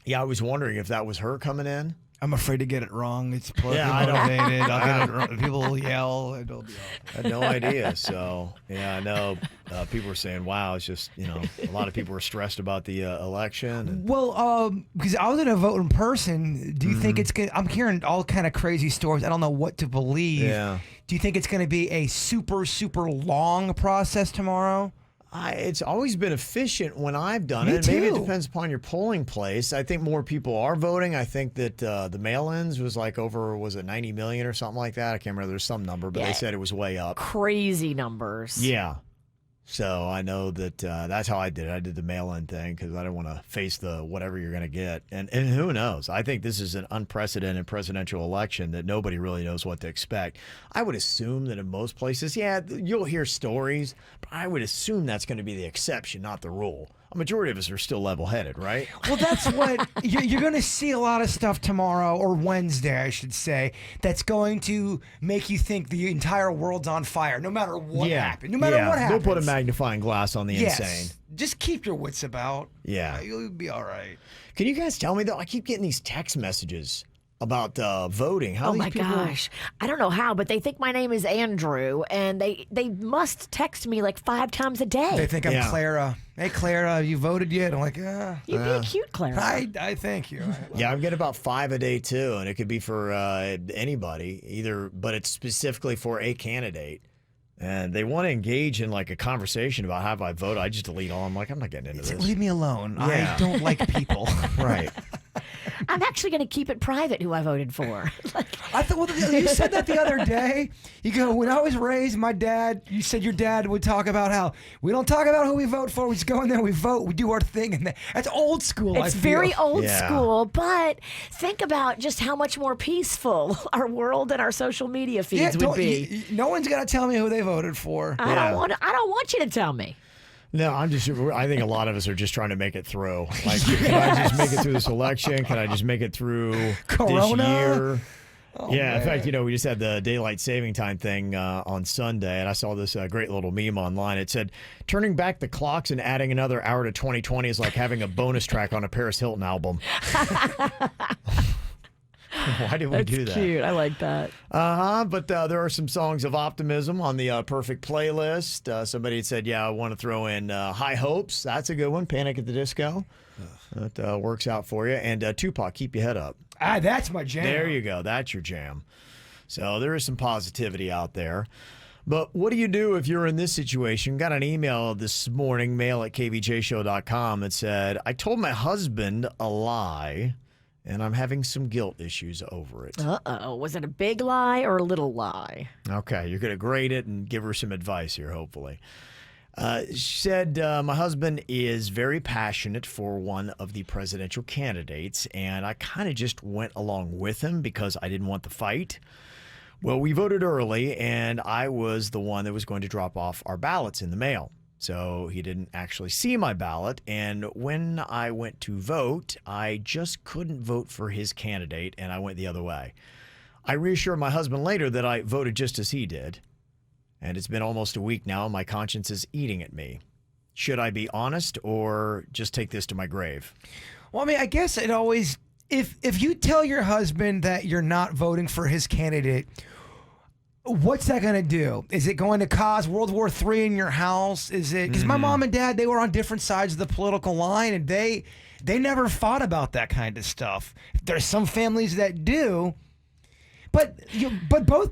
Yeah, I was wondering if that was her coming in. I'm afraid to get it wrong. It's politically motivated. I'll get it wrong. People will yell. It'll be I had no idea. So, yeah, I know people were saying, wow, it's just, a lot of people were stressed about the election. Well, because I was going to vote in person. Do you think it's going to, I'm hearing all kind of crazy stories. I don't know what to believe. Yeah. Do you think it's going to be a super, super long process tomorrow? It's always been efficient when I've done Me it. too. Maybe it depends upon your polling place. I think more people are voting. I think that the mail-ins was like was it 90 million or something like that? I can't remember. There's some number, but they said it was way up. Crazy numbers. Yeah. So I know that that's how I did it. I did the mail-in thing because I didn't want to face the whatever you're going to get. And who knows? I think this is an unprecedented presidential election that nobody really knows what to expect. I would assume that in most places, you'll hear stories, but I would assume that's going to be the exception, not the rule. A majority of us are still level-headed, right? Well, that's what you're going to see a lot of stuff tomorrow or Wednesday, I should say, that's going to make you think the entire world's on fire, no matter what happened. No matter what happens. They'll put a magnifying glass on the insane. Just keep your wits about. Yeah. You'll be all right. Can you guys tell me, though? I keep getting these text messages about voting. How these people... gosh. I don't know how, but they think my name is Andrew, and they must text me like 5 times a day. They think I'm Clara. Hey, Clara, you voted yet? I'm like, You'd be cute, Clara. I thank you. Yeah, I'm getting about 5 a day, too, and it could be for anybody, but it's specifically for a candidate. And they want to engage in like a conversation about how I vote. I just delete all. I'm like, I'm not getting into this. Leave me alone. Yeah. I don't like people. Right. I'm actually going to keep it private who I voted for. I thought, well, you said that the other day. You go, when I was raised, my dad, you said your dad would talk about how we don't talk about who we vote for. We just go in there, we vote, we do our thing. And that's old school. It's very old school, but think about just how much more peaceful our world and our social media feeds would be. No one's got to tell me who they voted for. I don't want you to tell me. No, I think a lot of us are just trying to make it through. Like, can I just make it through this election? Can I just make it through Corona? this year? Oh, yeah, man. in fact, we just had the daylight saving time thing on Sunday, and I saw this great little meme online. It said, turning back the clocks and adding another hour to 2020 is like having a bonus track on a Paris Hilton album. Why did we do that? That's cute. I like that. But there are some songs of optimism on the perfect playlist. Somebody had said, I want to throw in High Hopes. That's a good one. Panic at the Disco. That works out for you. And Tupac, Keep Your Head Up. That's my jam. There you go. That's your jam. So there is some positivity out there. But what do you do if you're in this situation? Got an email this morning, mail@kvjshow.com. It said, I told my husband a lie, and I'm having some guilt issues over it. Uh-oh. Was it a big lie or a little lie? Okay, you're going to grade it and give her some advice here, hopefully. She said, my husband is very passionate for one of the presidential candidates, and I kind of just went along with him because I didn't want the fight. Well, we voted early, and I was the one that was going to drop off our ballots in the mail. So he didn't actually see my ballot. And when I went to vote, I just couldn't vote for his candidate, and I went the other way. I reassured my husband later that I voted just as he did. And it's been almost a week now, and my conscience is eating at me. Should I be honest or just take this to my grave? Well, I mean, I guess it always, if you tell your husband that you're not voting for his candidate, what's that going to do? Is it going to cause World War III in your house? Is it because my mom and dad, they were on different sides of the political line, and they never fought about that kind of stuff. There's some families that do, but both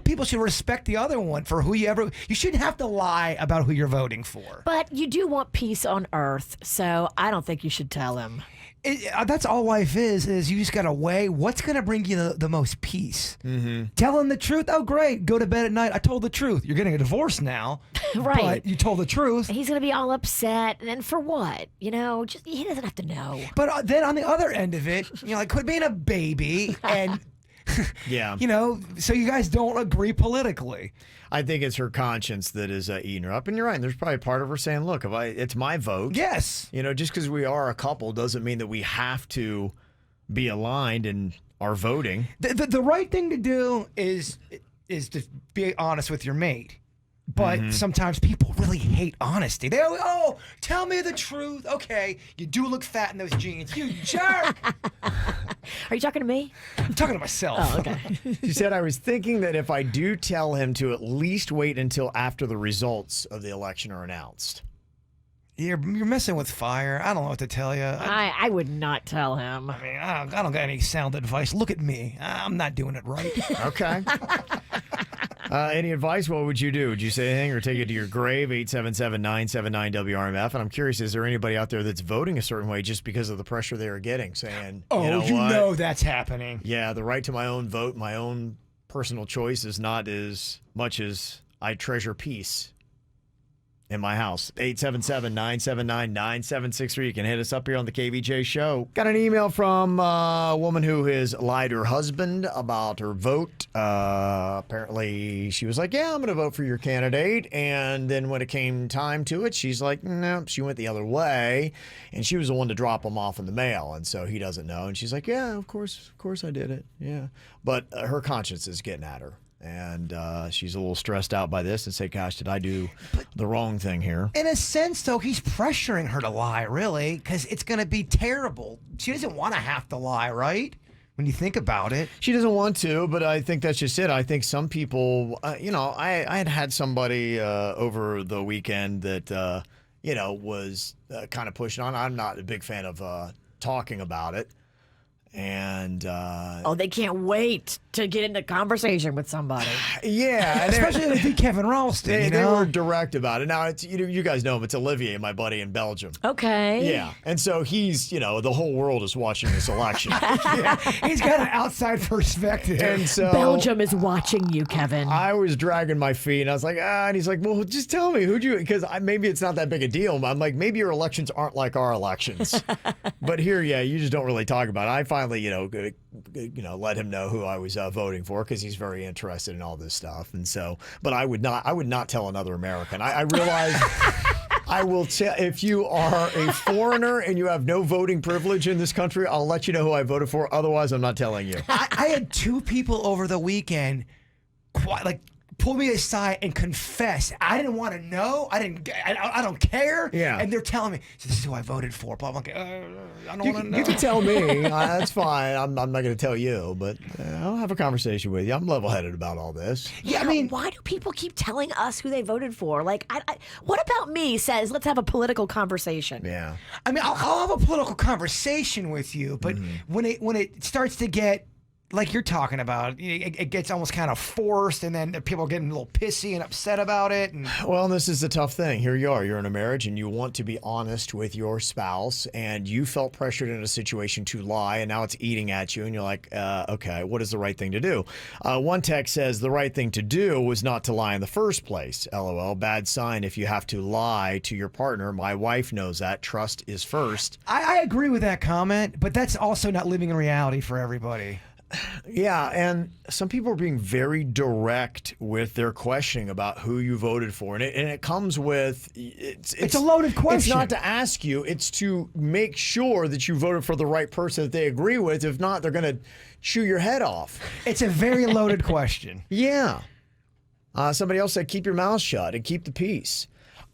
people should respect the other one for you shouldn't have to lie about who you're voting for. But you do want peace on earth, so I don't think you should tell him. That's all life is you just got to weigh what's going to bring you the most peace. Tell him the truth. Oh, great. Go to bed at night. I told the truth. You're getting a divorce now. Right. But you told the truth. He's going to be all upset. And for what? He doesn't have to know. But then on the other end of it, quit being a baby and, yeah. So you guys don't agree politically. I think it's her conscience that is eating her up. And you're right. There's probably part of her saying, look, it's my vote. Yes. Just because we are a couple doesn't mean that we have to be aligned in our voting. The right thing to do is to be honest with your mate. But sometimes people really hate honesty. They always, tell me the truth. Okay, you do look fat in those jeans. You jerk. Are you talking to me? I'm talking to myself. Oh, okay. She said, I was thinking that if I do tell him to at least wait until after the results of the election are announced. You're messing with fire. I don't know what to tell you. I would not tell him. I mean, I don't got any sound advice. Look at me. I'm not doing it right. Okay. Any advice? What would you do? Would you say anything or take it to your grave? 877-979-WRMF. And I'm curious, is there anybody out there that's voting a certain way just because of the pressure they are getting, saying, that's happening. Yeah, the right to my own vote, my own personal choice is not as much as I treasure peace in my house. 877-979-9763. You can hit us up here on the KVJ Show. Got an email from a woman who has lied to her husband about her vote. Apparently, she was like, yeah, I'm going to vote for your candidate. And then when it came time to it, she's like, no, she went the other way. And she was the one to drop him off in the mail. And so he doesn't know. And she's like, yeah, of course I did it. Yeah. But her conscience is getting at her. And she's a little stressed out by this and say, gosh, did I do the wrong thing here? In a sense, though, he's pressuring her to lie, really, because it's going to be terrible. She doesn't want to have to lie, right? When you think about it. She doesn't want to, but I think that's just it. I think some people, I had somebody over the weekend that, was kind of pushing on. I'm not a big fan of talking about it. And they can't wait to get into conversation with somebody. Yeah, especially if they Kevin Ralston. They were direct about it. Now it's you guys know him. It's Olivier, my buddy in Belgium. Okay. Yeah, and so he's the whole world is watching this election. Yeah, he's got an outside perspective. And so Belgium is watching you, Kevin. I was dragging my feet, and I was like, and he's like, well, just tell me who'd you? Because maybe it's not that big a deal. I'm like, maybe your elections aren't like our elections. But here, you just don't really talk about it. I finally, let him know who I was voting for because he's very interested in all this stuff. And so, but I would not tell another American. I realize I will tell if you are a foreigner and you have no voting privilege in this country, I'll let you know who I voted for. Otherwise, I'm not telling you. I had two people over the weekend, pull me aside and confess. I didn't want to know. I don't care. Yeah. And they're telling me, this is who I voted for. Blah, blah, blah. I don't want to know. You can tell me. That's fine. I'm not going to tell you, but I'll have a conversation with you. I'm level-headed about all this. Yeah, I mean, why do people keep telling us who they voted for? Like, what about me says, let's have a political conversation? Yeah. I mean, I'll have a political conversation with you, but when it starts to get like you're talking about, it gets almost kind of forced, and then people are getting a little pissy and upset about it. Well, this is the tough thing. Here you are. You're in a marriage, and you want to be honest with your spouse, and you felt pressured in a situation to lie, and now it's eating at you, and you're like, okay, what is the right thing to do? One text says, the right thing to do was not to lie in the first place. LOL. Bad sign if you have to lie to your partner. My wife knows that. Trust is first. I agree with that comment, but that's also not living in reality for everybody. Yeah, and some people are being very direct with their questioning about who you voted for, and it comes with it's a loaded question. It's not to ask you; it's to make sure that you voted for the right person that they agree with. If not, they're going to chew your head off. It's a very loaded question. Yeah. Somebody else said, "Keep your mouth shut and keep the peace."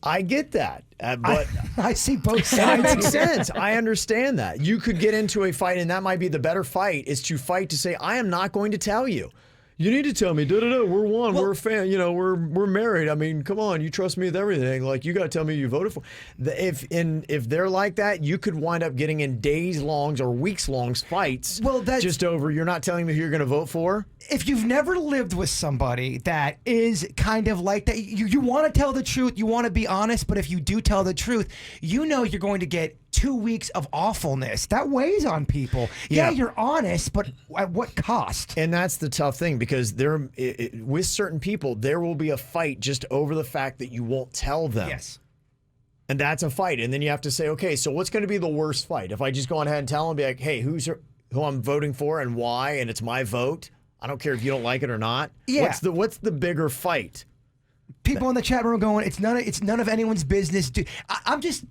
I get that, but I see both that sides. makes sense. I understand that. You could get into a fight, and that might be the better fight, is to fight to say, I am not going to tell you. You need to tell me, we're one, we're a fan, we're married. I mean, come on, you trust me with everything. Like, you got to tell me you voted for. If they're like that, you could wind up getting in days-long or weeks-long fights just over, you're not telling me who you're going to vote for. If you've never lived with somebody that is kind of like that, you want to tell the truth, you want to be honest, but if you do tell the truth, you know you're going to get 2 weeks of awfulness. That weighs on people. Yeah, you're honest, but at what cost? And that's the tough thing, because with certain people, there will be a fight just over the fact that you won't tell them. Yes. And that's a fight. And then you have to say, okay, so what's going to be the worst fight? If I just go on ahead and tell them, be like, hey, who I'm voting for and why, and it's my vote. I don't care if you don't like it or not. Yeah. What's the bigger fight? People in the chat room are going, it's none of anyone's business. I'm just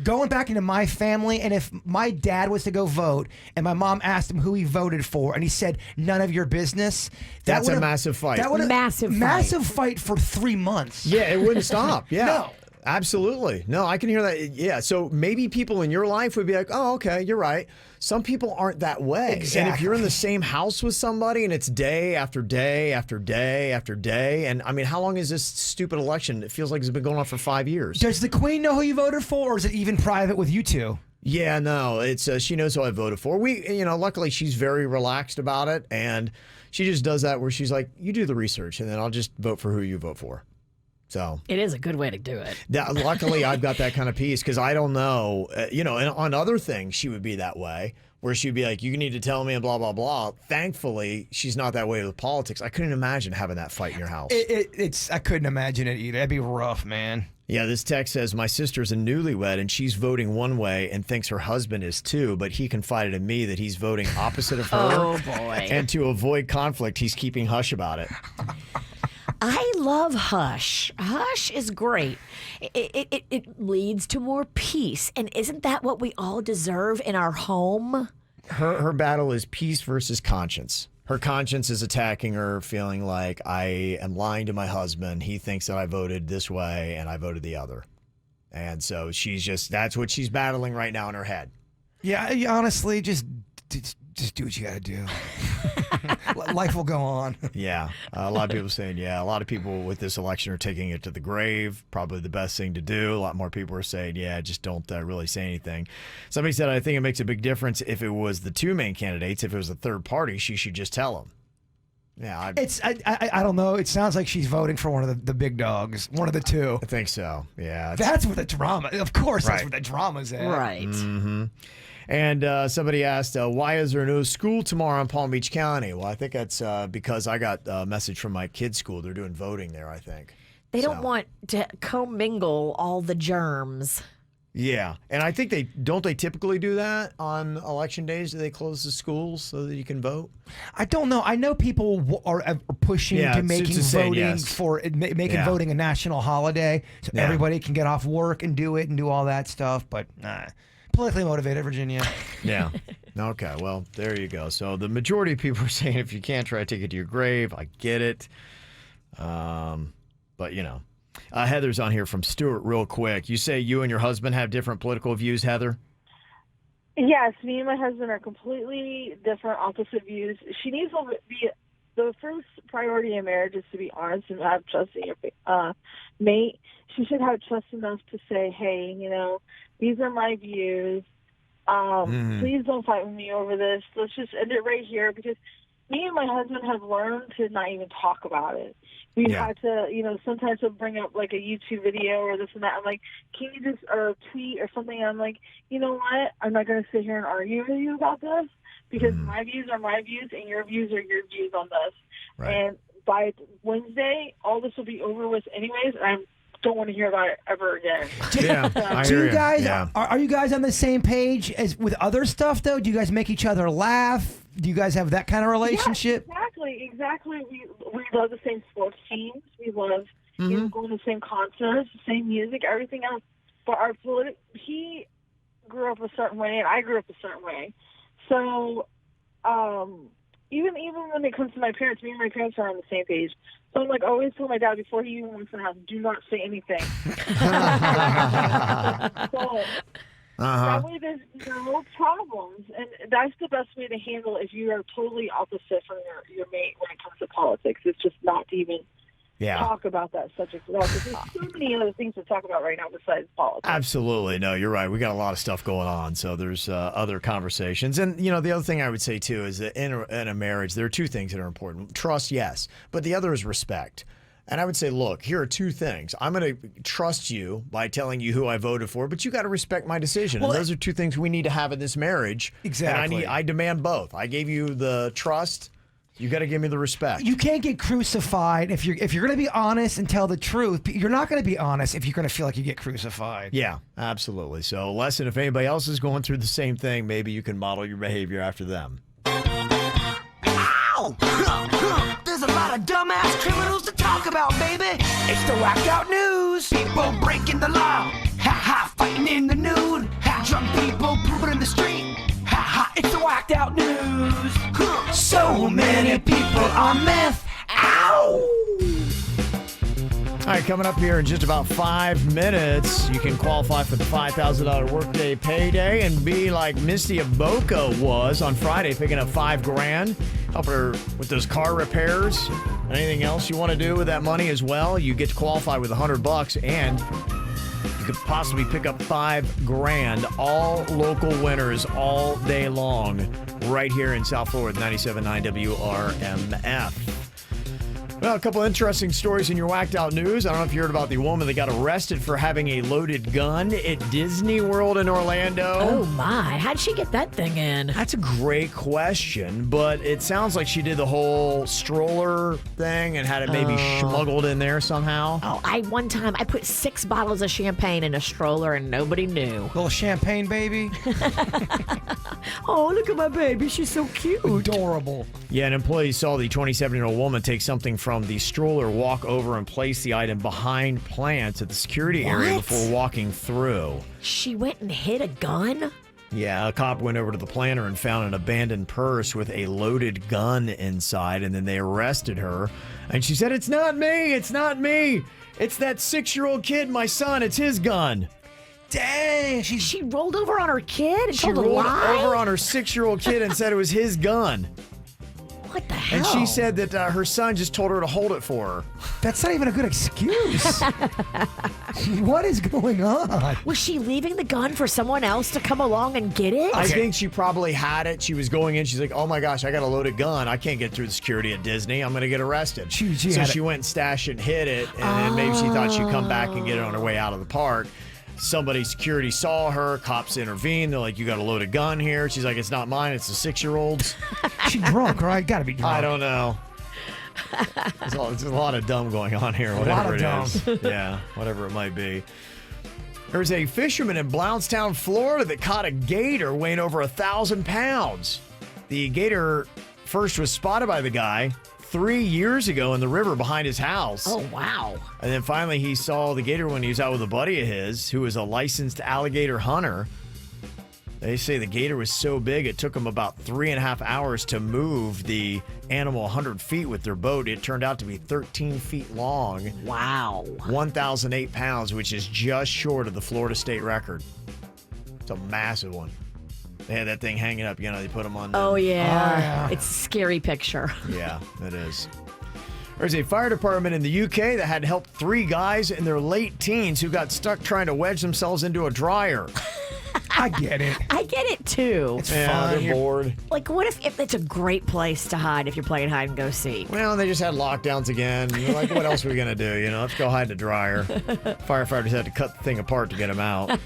going back into my family, and if my dad was to go vote and my mom asked him who he voted for and he said none of your business, that's a massive fight. That would massive fight for 3 months. Yeah, it wouldn't stop. Yeah. No. Absolutely. No, I can hear that. Yeah. So maybe people in your life would be like, oh, okay, you're right. Some people aren't that way. Exactly. And if you're in the same house with somebody and it's day after day after day after day, and I mean, how long is this stupid election? It feels like it's been going on for 5 years. Does the Queen know who you voted for, or is it even private with you two? Yeah, no, it's she knows who I voted for. Luckily she's very relaxed about it, and she just does that where she's like, you do the research and then I'll just vote for who you vote for. So it is a good way to do it. Luckily, I've got that kind of peace, because I don't know, and on other things, she would be that way, where she'd be like, you need to tell me and blah, blah, blah. Thankfully, she's not that way with politics. I couldn't imagine having that fight in your house. I couldn't imagine it either. That'd be rough, man. Yeah, this text says, my sister's a newlywed and she's voting one way and thinks her husband is too, but he confided in me that he's voting opposite of her. Oh, boy. And to avoid conflict, he's keeping hush about it. I love Hush. Hush is great. It leads to more peace. And isn't that what we all deserve in our home? Her battle is peace versus conscience. Her conscience is attacking her, feeling like I am lying to my husband. He thinks that I voted this way and I voted the other. And so that's what she's battling right now in her head. Yeah, honestly, just do what you got to do. Life will go on. Yeah. A lot of people saying, a lot of people with this election are taking it to the grave. Probably the best thing to do. A lot more people are saying, just don't really say anything. Somebody said, I think it makes a big difference if it was the two main candidates. If it was a third party, she should just tell them. Yeah. I don't know. It sounds like she's voting for one of the big dogs. One of the two. I think so. Yeah. That's where the drama, of course, that's where the drama's at. Right. Mm-hmm. And somebody asked, why is there no school tomorrow in Palm Beach County? Well, I think that's because I got a message from my kids' school. They're doing voting there, I think. They don't want to commingle all the germs. Yeah. And I think they typically do that on election days? Do they close the schools so that you can vote? I don't know. I know people are pushing to making voting making voting a national holiday so everybody can get off work and do it and do all that stuff. But politically motivated, Virginia. Yeah. Okay. Well, there you go. So the majority of people are saying if you can't try to take it to your grave, I get it. But Heather's on here from Stuart real quick. You say you and your husband have different political views, Heather? Yes, me and my husband are completely different, opposite views. She needs to be the first priority in marriage is to be honest and have trust in your mate. She should have trust enough to say, hey, these are my views. Please don't fight with me over this. Let's just end it right here, because me and my husband have learned to not even talk about it. We've had to, sometimes we'll bring up like a YouTube video or this and that. I'm like, can you just tweet or something? And I'm like, you know what? I'm not going to sit here and argue with you about this, because my views are my views and your views are your views on this. Right. And by Wednesday, all this will be over with anyways, and I don't want to hear about it ever again. Yeah, do you guys are you guys on the same page as with other stuff though? Do you guys make each other laugh? Do you guys have that kind of relationship? Yeah, exactly. We love the same sports teams. We love going to the same concerts, the same music, everything else. But he grew up a certain way, and I grew up a certain way. So even when it comes to my parents, me and my parents are on the same page. So I'm like, always tell my dad before he even wants in the house, do not say anything. So that way there's no problems. And that's the best way to handle if you are totally opposite from your mate when it comes to politics. It's just not to even talk about that subject at all. Because there's so many other things to talk about right now besides politics. Absolutely. No, you're right. We got a lot of stuff going on. So there's other conversations. And, the other thing I would say, too, is that in a marriage, there are two things that are important. Trust, yes. But the other is respect. And I would say, look, here are two things. I'm going to trust you by telling you who I voted for, but you got to respect my decision. Well, and those are two things we need to have in this marriage. Exactly. And I demand both. I gave you the trust. You got to give me the respect. You can't get crucified if you're going to be honest and tell the truth. You're not going to be honest if you're going to feel like you get crucified. Yeah, absolutely. So, lesson, if anybody else is going through the same thing, maybe you can model your behavior after them. Ow! There's a lot of dumbass criminals to talk about, baby. It's the whacked out news. People breaking the law. Ha ha, fighting in the nude. Ha, drunk people pooping in the street. Ha ha, it's the whacked out news. So many people on meth. Ow! All right, coming up here in just about 5 minutes, you can qualify for the $5,000 workday payday and be like Misty Aboka was on Friday, picking up $5,000, helping her with those car repairs. Anything else you want to do with that money as well, you get to qualify with $100, and you could possibly pick up $5,000. All local winners all day long, right here in South Florida, 97.9 WRMF. Well, a couple interesting stories in your whacked out news. I don't know if you heard about the woman that got arrested for having a loaded gun at Disney World in Orlando. Oh, my. How'd she get that thing in? That's a great question, but it sounds like she did the whole stroller thing and had it maybe smuggled in there somehow. Oh, one time I put 6 bottles of champagne in a stroller and nobody knew. Little champagne baby. Oh, look at my baby. She's so cute. Adorable. Yeah, an employee saw the 27-year-old woman take something from the stroller, walk over and place the item behind plants at the security area before walking through. She went and hid a gun? Yeah, a cop went over to the planter and found an abandoned purse with a loaded gun inside, and then they arrested her. And she said, "It's not me. It's not me. It's that 6-year-old kid, my son. It's his gun." Dang, she rolled over on her kid and she told a rolled lie? over on her 6-year-old kid and said it was his gun. What the hell? And she said that her son just told her to hold it for her. That's not even a good excuse. What is going on? Was she leaving the gun for someone else to come along and get it? I think she probably had it. She was going in. She's like, "Oh my gosh, I got a loaded gun. I can't get through the security at Disney. I'm going to get arrested." So she went and stashed it and hid it. And then maybe she thought she'd come back and get it on her way out of the park. Somebody, security saw her. Cops intervened. They're like, "You got a loaded gun here." She's like, "It's not mine. It's a 6-year-old's." She's drunk, right? Gotta be drunk. I don't know. There's a lot of dumb going on here, whatever it is. Yeah, whatever it might be. There's a fisherman in Blountstown, Florida that caught a gator weighing over 1,000 pounds. The gator first was spotted by the guy 3 years ago in the river behind his house. Oh, wow. And then finally he saw the gator when he was out with a buddy of his who was a licensed alligator hunter. They say the gator was so big it took them about 3.5 hours to move the animal 100 feet with their boat. It turned out to be 13 feet long. Wow. 1,008 pounds, which is just short of the Florida state record. It's a massive one. They had that thing hanging up, they put them on. Oh, yeah. It's a scary picture. Yeah, it is. There's a fire department in the UK that had helped 3 guys in their late teens who got stuck trying to wedge themselves into a dryer. I get it. I get it, too. It's fun. They're bored. Like, what if it's a great place to hide if you're playing hide and go seek? Well, they just had lockdowns again. You're like, what else are we going to do? Let's go hide in the dryer. Firefighters had to cut the thing apart to get them out.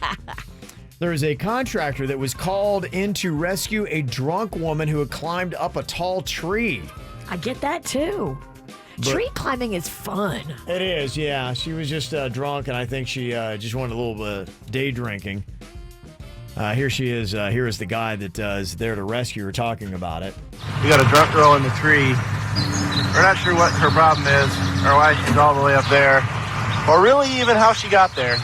There is a contractor that was called in to rescue a drunk woman who had climbed up a tall tree. I get that, too. Tree climbing is fun. It is, yeah. She was just drunk, and I think she just wanted a little bit of day drinking. Here she is. Here is the guy that is there to rescue her talking about it. We got a drunk girl in the tree. We're not sure what her problem is or why she's all the way up there or really even how she got there.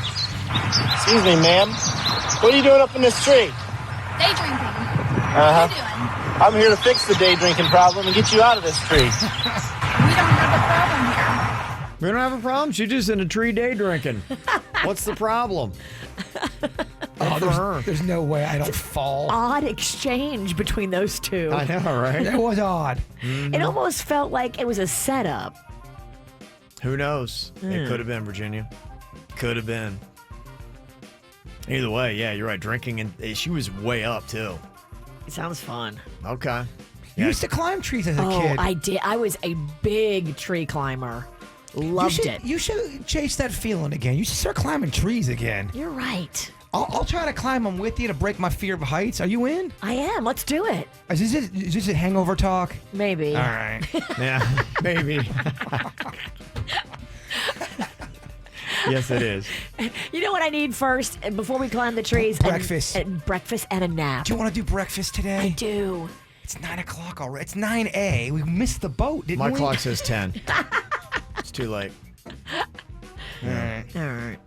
Excuse me, ma'am. What are you doing up in this tree? Day drinking. Uh-huh. What are you doing? I'm here to fix the day drinking problem and get you out of this tree. We don't have a problem here. We don't have a problem. She's just in a tree day drinking. What's the problem? There's no way I don't fall. Odd exchange between those two. I know, right? That was odd. It almost felt like it was a setup. Who knows? It could have been Virginia. Could have been. Either way, yeah, you're right. Drinking, and she was way up, too. It sounds fun. Okay. You used to climb trees as a kid. I did. I was a big tree climber. Loved it. You should chase that feeling again. You should start climbing trees again. You're right. I'll try to climb them with you to break my fear of heights. Are you in? I am. Let's do it. Is this a hangover talk? Maybe. All right. Yeah, maybe. Yes, it is. You know what I need first before we climb the trees? Breakfast. Breakfast and a nap. Do you want to do breakfast today? I do. It's 9 o'clock already. It's 9 a. We missed the boat, didn't we? My clock says 10. It's too late. All right. All right.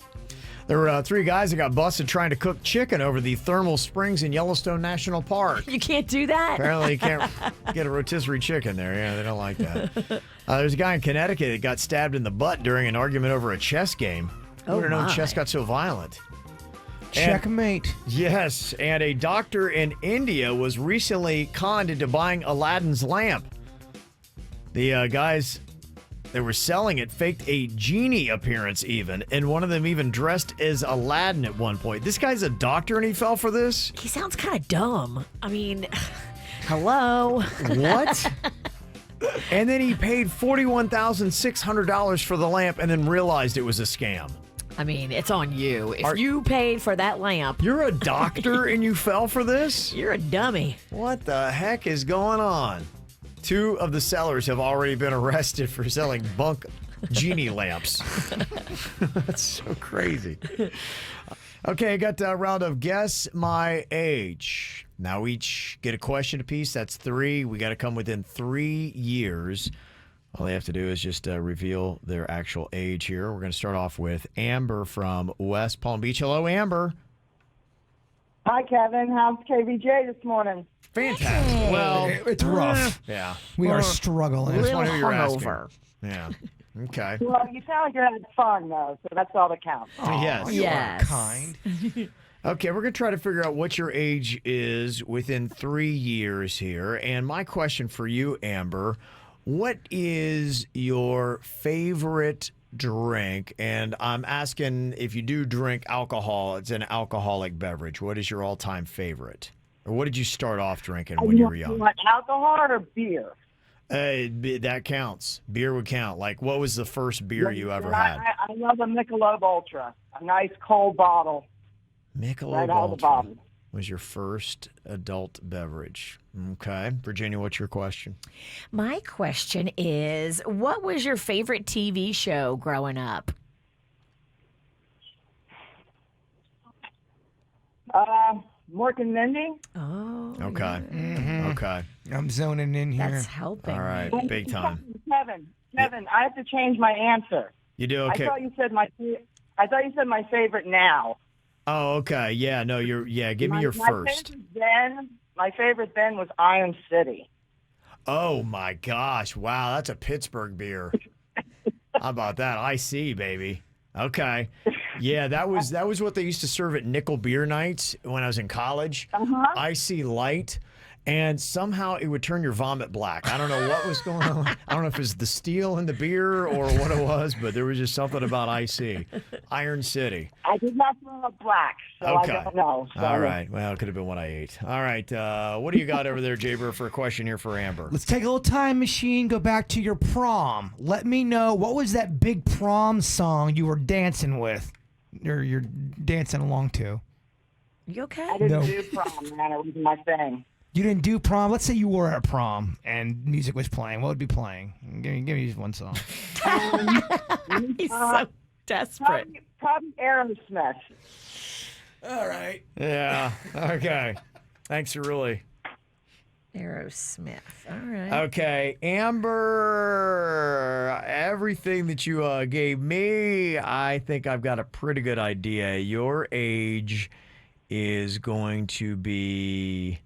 There were 3 guys that got busted trying to cook chicken over the thermal springs in Yellowstone National Park. You can't do that? Apparently, you can't get a rotisserie chicken there. Yeah, they don't like that. There's a guy in Connecticut that got stabbed in the butt during an argument over a chess game. I Oh, wouldn't know my. chess got so violent. Checkmate. Yes, and a doctor in India was recently conned into buying Aladdin's lamp. The guys that were selling it faked a genie appearance even, and one of them even dressed as Aladdin at one point. This guy's a doctor and he fell for this? He sounds kind of dumb. I mean, hello? What? And then he paid $41,600 for the lamp and then realized it was a scam. I mean, it's on you. If you paid for that lamp, You're a doctor and you fell for this? you're a dummy. What the heck is going on? 2 of the sellers have already been arrested for selling bunk genie lamps. That's so crazy. Okay, I got a round of Guess My Age. Now we each get a question apiece. That's 3. We got to come within 3 years. All they have to do is just reveal their actual age here. We're going to start off with Amber from West Palm Beach. Hello, Amber. Hi, Kevin. How's KVJ this morning? Fantastic. Well, It's rough. yeah. We are struggling. That's one who you're asking. hungover. Yeah. Okay. Well, you sound like you're having fun, though, so that's all that counts. Yes. You are Yes. kind. Okay, we're going to try to figure out what your age is within 3 years here. And my question for you, Amber, what is your favorite drink? And I'm asking if you do drink alcohol, it's an alcoholic beverage. What is your all-time favorite? Or what did you start off drinking when you were young? You want alcohol or beer? That counts. Beer would count. Like, what was the first beer you ever had? I love a Michelob Ultra, a nice cold bottle. Michelob Right out of the Ultra bottle. was your first adult beverage. Okay. Virginia, what's your question? My question is, what was your favorite TV show growing up? Mork and Mindy? Oh, Okay. Okay. I'm zoning in here. that's helping. All right. Big time. Kevin, I have to change my answer. You do okay. I thought you said my favorite now. Oh, okay. Yeah, no, give me your first. My favorite then was Iron City. Oh my gosh. Wow, that's a Pittsburgh beer. How about that? I see, baby. Okay. Yeah, that was what they used to serve at nickel beer nights when I was in college. Icy Light. And somehow it would turn your vomit black. I don't know what was going on. I don't know if it was the steel in the beer or what it was, but there was just something about IC. Iron City. I did not throw up black, so Okay. I don't know. So. All right. Well, it could have been what I ate. All right. What do you got over there, Jaber, for a question here for Amber? Let's take a little time machine, go back to your prom. Let me know, what was that big prom song you were dancing with? Or you're dancing along to? You okay? I didn't No. do prom, man. It wasn't my thing. You didn't do prom? Let's say you were at prom and music was playing. What would be playing? Give me just one song. He's so desperate. Probably Aerosmith. All right. Yeah. Okay. Thanks, really. Aerosmith. All right. Okay, Amber, everything that you gave me, I think I've got a pretty good idea. Your age is going to be,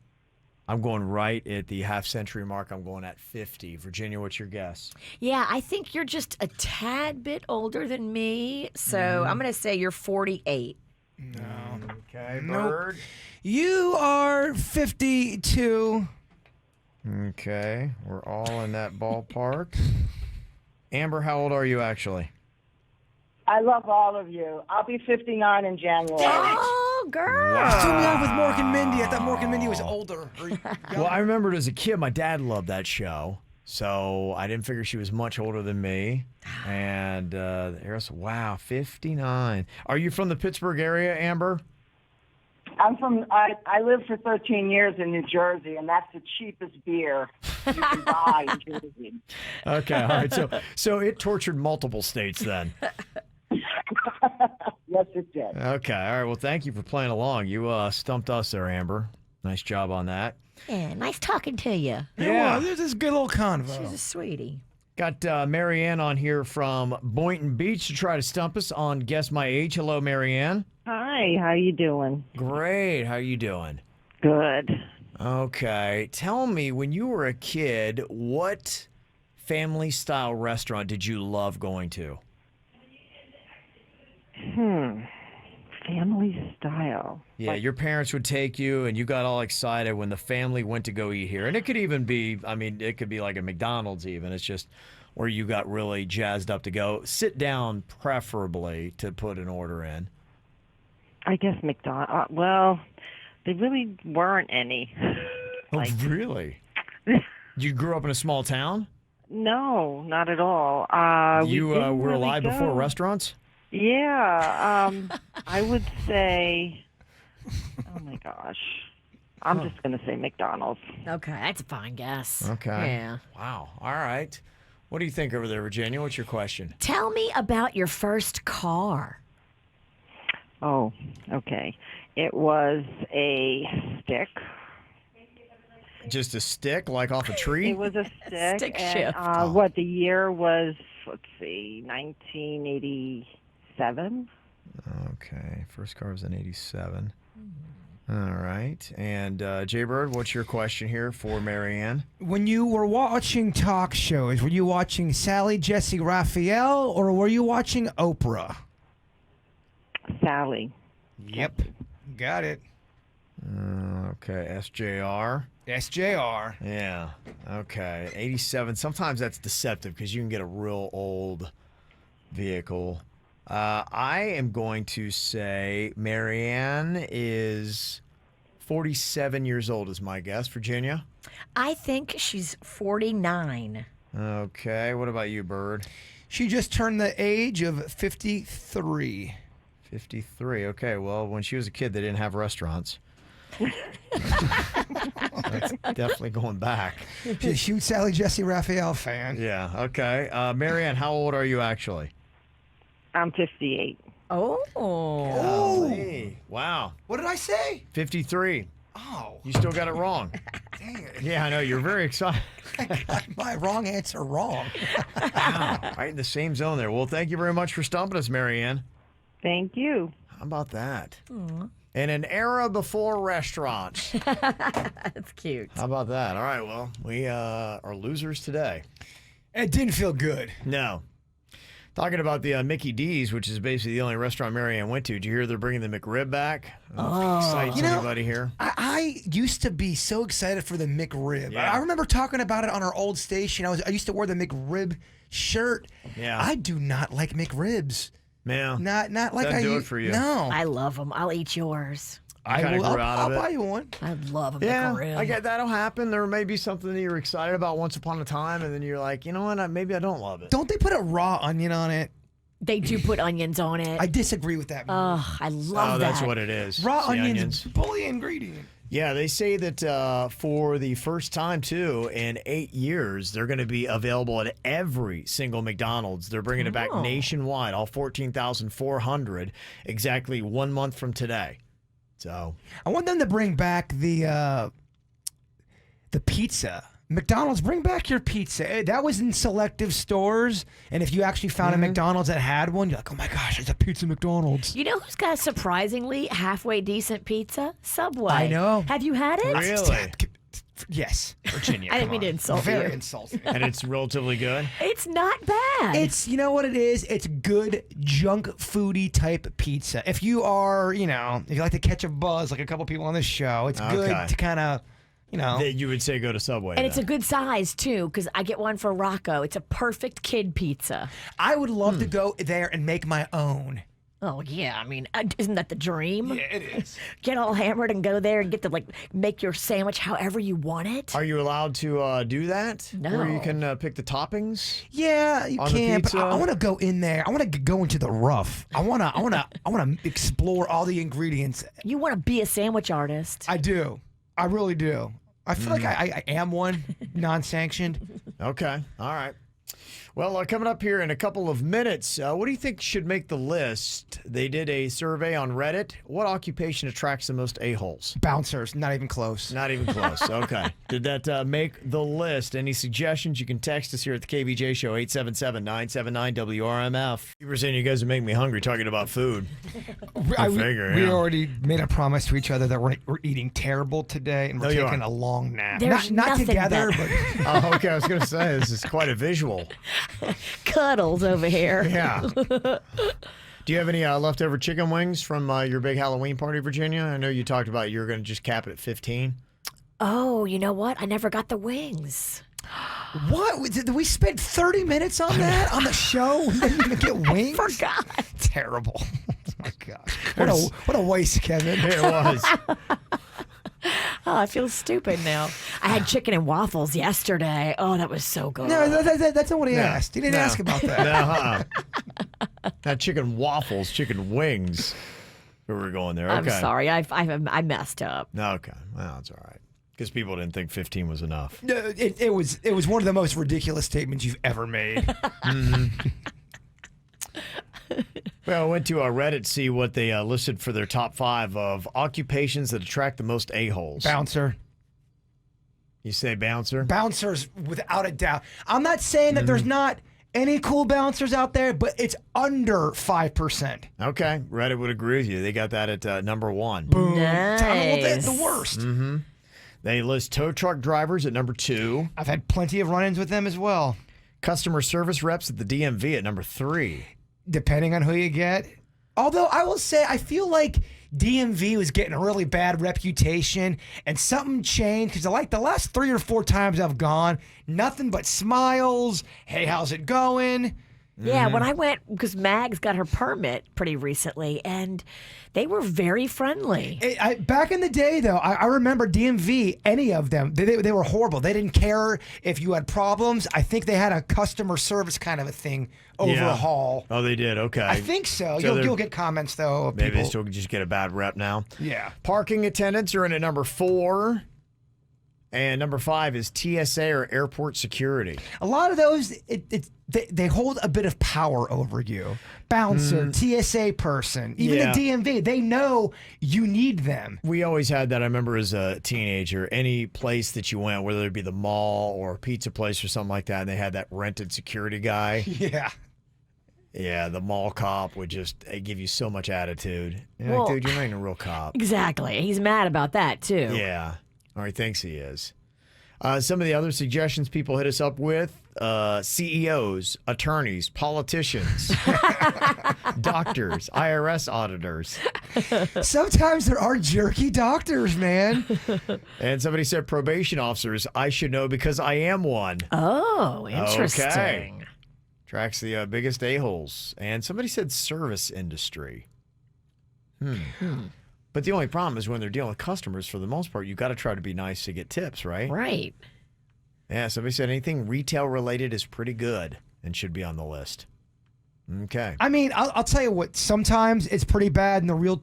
I'm going right at the half-century mark. I'm going at 50. Virginia, what's your guess? Yeah, I think you're just a tad bit older than me, so I'm going to say you're 48. No. Okay, Nope. Bird. You are 52. Okay, we're all in that ballpark. Amber, how old are you actually? I love all of you. I'll be 59 in January. Oh, girl. Wow. Threw me off with Mork and Mindy. I thought Mork and Mindy was older. Well, I remembered as a kid, my dad loved that show. So I didn't figure she was much older than me. And wow, 59. Are you from the Pittsburgh area, Amber? I lived for 13 years in New Jersey, and that's the cheapest beer you can buy in Jersey. Okay, all right. So it tortured multiple states then. Yes, it did. Okay, all right. Well, thank you for playing along. You stumped us there, Amber. Nice job on that. Yeah, nice talking to you. Yeah, there's this good little convo. She's a sweetie. Got Marianne on here from Boynton Beach to try to stump us on Guess My Age. Hello, Marianne. Hi, how you doing? Great. How you doing? Good. Okay. Tell me, when you were a kid, what family-style restaurant did you love going to? Family style. Yeah, your parents would take you, and you got all excited when the family went to go eat here. And it could even be, I mean, it could be like a McDonald's even. It's just where you got really jazzed up to go. Sit down, preferably, to put an order in. I guess McDonald's. Well, there really weren't any. Oh, really? You grew up in a small town? No, not at all. You we didn't were really alive go. before restaurants? Yeah, I would say, oh my gosh. I'm just going to say McDonald's. Okay, that's a fine guess. Okay. Yeah. Wow. All right. What do you think over there, Virginia? What's your question? Tell me about your first car. Oh, okay. It was a stick. Just a stick, like off a tree? It was a stick. Stick and, shift. What the year was? Let's see, 1987. Okay. First car was in 87. All right. And Jaybird, what's your question here for Marianne? When you were watching talk shows, were you watching Sally Jesse Raphael or were you watching Oprah? Sally. Yep. Got it. Okay. SJR. SJR. Yeah. Okay. 87. Sometimes that's deceptive because you can get a real old vehicle. I am going to say Marianne is 47 years old is my guess. Virginia? I think she's 49. Okay. What about you, Bird? She just turned the age of 53. 53. Okay. Well, when she was a kid, they didn't have restaurants. That's definitely going back. She's a huge Sally Jesse Raphael fan. Yeah. Okay. Marianne, how old are you actually? I'm 58. Oh. Golly. Wow. What did I say? 53. Oh, You still got it wrong. dang it. Yeah, I know. You're very excited. I got my wrong answer wrong. Wow. Right in the same zone there. Well, thank you very much for stumping us, Marianne. Thank you. How about that? In an era before restaurants. That's cute. How about that? All right, well, we are losers today. It didn't feel good. No. Talking about the Mickey D's, which is basically the only restaurant Marianne went to. Did you hear they're bringing the McRib back? Excites You know, anybody here? I used to be so excited for the McRib. Yeah. I remember talking about it on our old station. I used to wear the McRib shirt. Yeah. I do not like McRibs. Yeah. Not like Doesn't I do it for you. No. I love them. I'll eat yours. kinda grew out of I'll it. buy you one. I love a Yeah, McRib. I get that'll happen. There may be something that you're excited about once upon a time, and then you're like, you know what? Maybe I don't love it. Don't they put a raw onion on it? They do put onions on it. I disagree with that. Oh, I love that. That's what it is. Raw It's the onions, bully ingredient. Yeah, they say that for the first time, too, in 8 years, they're going to be available at every single McDonald's. They're bringing it back nationwide, all 14,400, exactly 1 month from today. So I want them to bring back the pizza. McDonald's, bring back your pizza. That was in selective stores, and if you actually found a McDonald's that had one, you're like, oh my gosh, it's a pizza McDonald's. You know who's got a surprisingly halfway decent pizza? Subway. I know. Have you had it? really, Yes, Virginia. I didn't come mean to on. insult Very you. insulting. and it's relatively good. It's not bad. It's, you know what it is? It's good junk foodie type pizza. If you are, if you like to catch a buzz like a couple people on this show, it's good to kind of, That you would say go to Subway. and it's a good size, too, because I get one for Rocco. It's a perfect kid pizza. I would love to go there and make my own. Oh, yeah. I mean, isn't that the dream? Yeah, it is. Get all hammered and go there and get to, make your sandwich however you want it. Are you allowed to do that? No. Where you can pick the toppings? Yeah, you On the can, but pizza? I want to go in there. I want to go into the rough. I want to explore all the ingredients. You want to be a sandwich artist. I do. I really do. I feel like I am one, non-sanctioned. Okay. All right. Well, coming up here in a couple of minutes, what do you think should make the list? They did a survey on Reddit. What occupation attracts the most a-holes? Bouncers, not even close. Not even close. Okay. Did that make the list? Any suggestions? You can text us here at the KVJ Show, 877-979-WRMF. You were saying you guys are making me hungry talking about food. We already made a promise to each other that we're eating terrible today, and we're taking a long nap. There's Not nothing together, better. but Oh, okay. I was going to say, this is quite a visual. Cuddles over here. Yeah. Do you have any leftover chicken wings from your big Halloween party, Virginia? I know you talked about you were going to just cap it at 15. Oh, you know what? I never got the wings. what? Did we spend 30 minutes on that on the show? We didn't even get wings? Forgot. Terrible. Oh, my gosh. What a waste, Kevin. It was. Oh, I feel stupid now. I had chicken and waffles yesterday. Oh, that was so good. No, that's not what he asked. He didn't ask about that. No, not chicken waffles, chicken wings. We were going there. Okay. I'm sorry. I messed up. Okay. Well, that's all right. Because people didn't think 15 was enough. No, it was one of the most ridiculous statements you've ever made. Well, I went to Reddit to see what they listed for their top 5 of occupations that attract the most a-holes. Bouncer. You say bouncer? Bouncers, without a doubt. I'm not saying that there's not any cool bouncers out there, but it's under 5%. Okay. Reddit would agree with you. They got that at number 1. Boom. Nice. That's the worst. They list tow truck drivers at number 2. I've had plenty of run-ins with them as well. Customer service reps at the DMV at number 3. Depending on who you get. Although I will say, I feel like DMV was getting a really bad reputation, and something changed because like the last 3 or 4 times I've gone, nothing but smiles. Hey, how's it going? Yeah, when I went, because Mags got her permit pretty recently, and they were very friendly. Back in the day, though, I remember DMV, any of them, they were horrible. They didn't care if you had problems. I think they had a customer service kind of a thing overhaul. Oh, they did? Okay. I think so. So You'll get comments, though. Of maybe people. they still just get a bad rep now. Yeah. Parking attendants are in at number 4. And number 5 is TSA or airport security. A lot of those, they hold a bit of power over you. Bouncer, TSA person, even the DMV, they know you need them. We always had that. I remember as a teenager, any place that you went, whether it be the mall or a pizza place or something like that, and they had that rented security guy. Yeah. Yeah, the mall cop would just give you so much attitude. You're Well, like, dude, you're not even a real cop. Exactly. He's mad about that, too. Yeah. Or he thinks he is. Some of the other suggestions people hit us up with, CEOs, attorneys, politicians, doctors, IRS auditors. Sometimes there are jerky doctors, man. And somebody said probation officers. I should know because I am one. Oh, interesting. Okay. Tracks the biggest a-holes. And somebody said service industry. But the only problem is when they're dealing with customers, for the most part, you got to try to be nice to get tips, right? Right. Yeah, somebody said anything retail related is pretty good and should be on the list. Okay. I mean, I'll tell you what, sometimes it's pretty bad in the real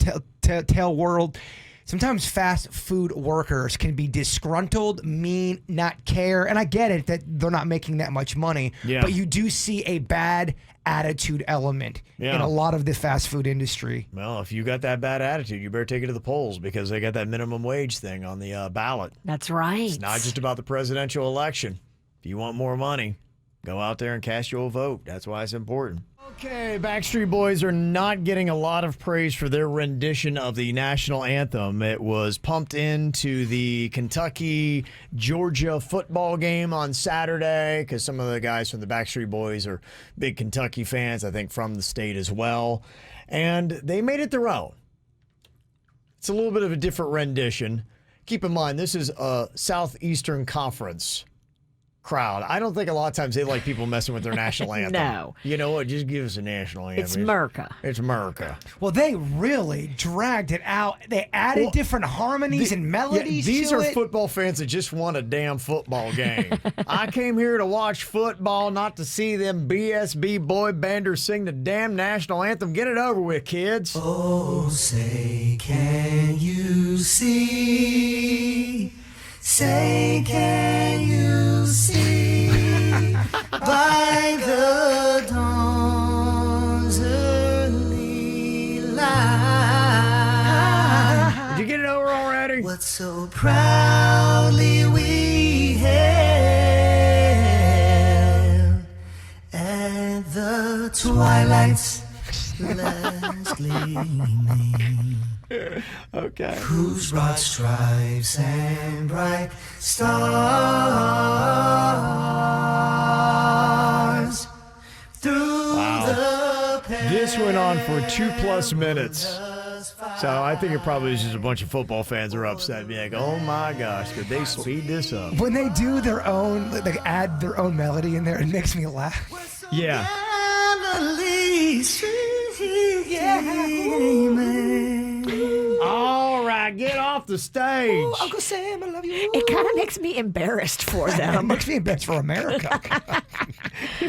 retail world. sometimes fast food workers can be disgruntled, mean, not care. And I get it that they're not making that much money, but you do see a bad attitude element in a lot of the fast food industry. Well, if you got that bad attitude, you better take it to the polls because they got that minimum wage thing on the ballot. That's right. It's not just about the presidential election. If you want more money, go out there and cast your vote. That's why it's important. Okay, Backstreet Boys are not getting a lot of praise for their rendition of the national anthem. It was pumped into the Kentucky-Georgia football game on Saturday because some of the guys from the Backstreet Boys are big Kentucky fans, I think from the state as well. And they made it their own. It's a little bit of a different rendition. Keep in mind, this is a Southeastern Conference crowd. I don't think a lot of times they like people messing with their national anthem. No. You know what? Just give us a national anthem. It's America. It's America. Well, they really dragged it out. They added different harmonies and melodies these to are it. football fans that just won a damn football game. I came here to watch football, not to see them BSB boy banders sing the damn national anthem. Get it over with, kids. Oh, say, can you see? Say, can you see by the dawn's early light? Did you get it over already? What so proudly we hailed at the twilight's last gleaming. Okay. Whose broad stripes and bright stars through the This went on for 2+ minutes. So I think it probably is just a bunch of football fans are upset, being like, oh my gosh, could they speed this up? When they do their own, they add their own melody in there, it makes me laugh. Yeah. All right, get off the stage. Ooh, Uncle Sam, I love you. It kind of makes me embarrassed for them. It makes me embarrassed for America.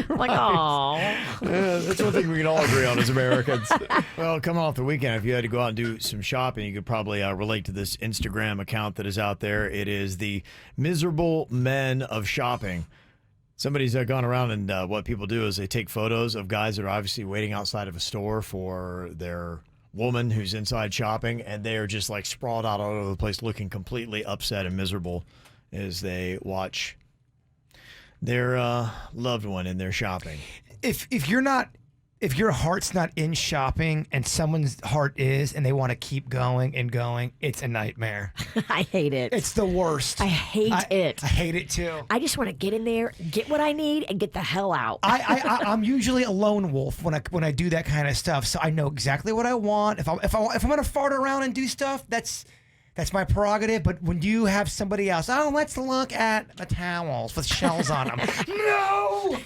Like, oh. That's one thing we can all agree on as Americans. Well, coming off the weekend, if you had to go out and do some shopping, you could probably relate to this Instagram account that is out there. It is the Miserable Men of Shopping. Somebody's gone around and what people do is they take photos of guys that are obviously waiting outside of a store for their woman who's inside shopping, and they are just like sprawled out all over the place looking completely upset and miserable as they watch their loved one in their shopping. If your heart's not in shopping and someone's heart is and they want to keep going and going, it's a nightmare. I hate it. It's the worst. I hate it. I hate it too. I just want to get in there, get what I need, and get the hell out. I'm usually a lone wolf when I do that kind of stuff, so I know exactly what I want. If I'm gonna fart around and do stuff, that's my prerogative. But when you have somebody else, oh, let's look at the towels with shells on them. No.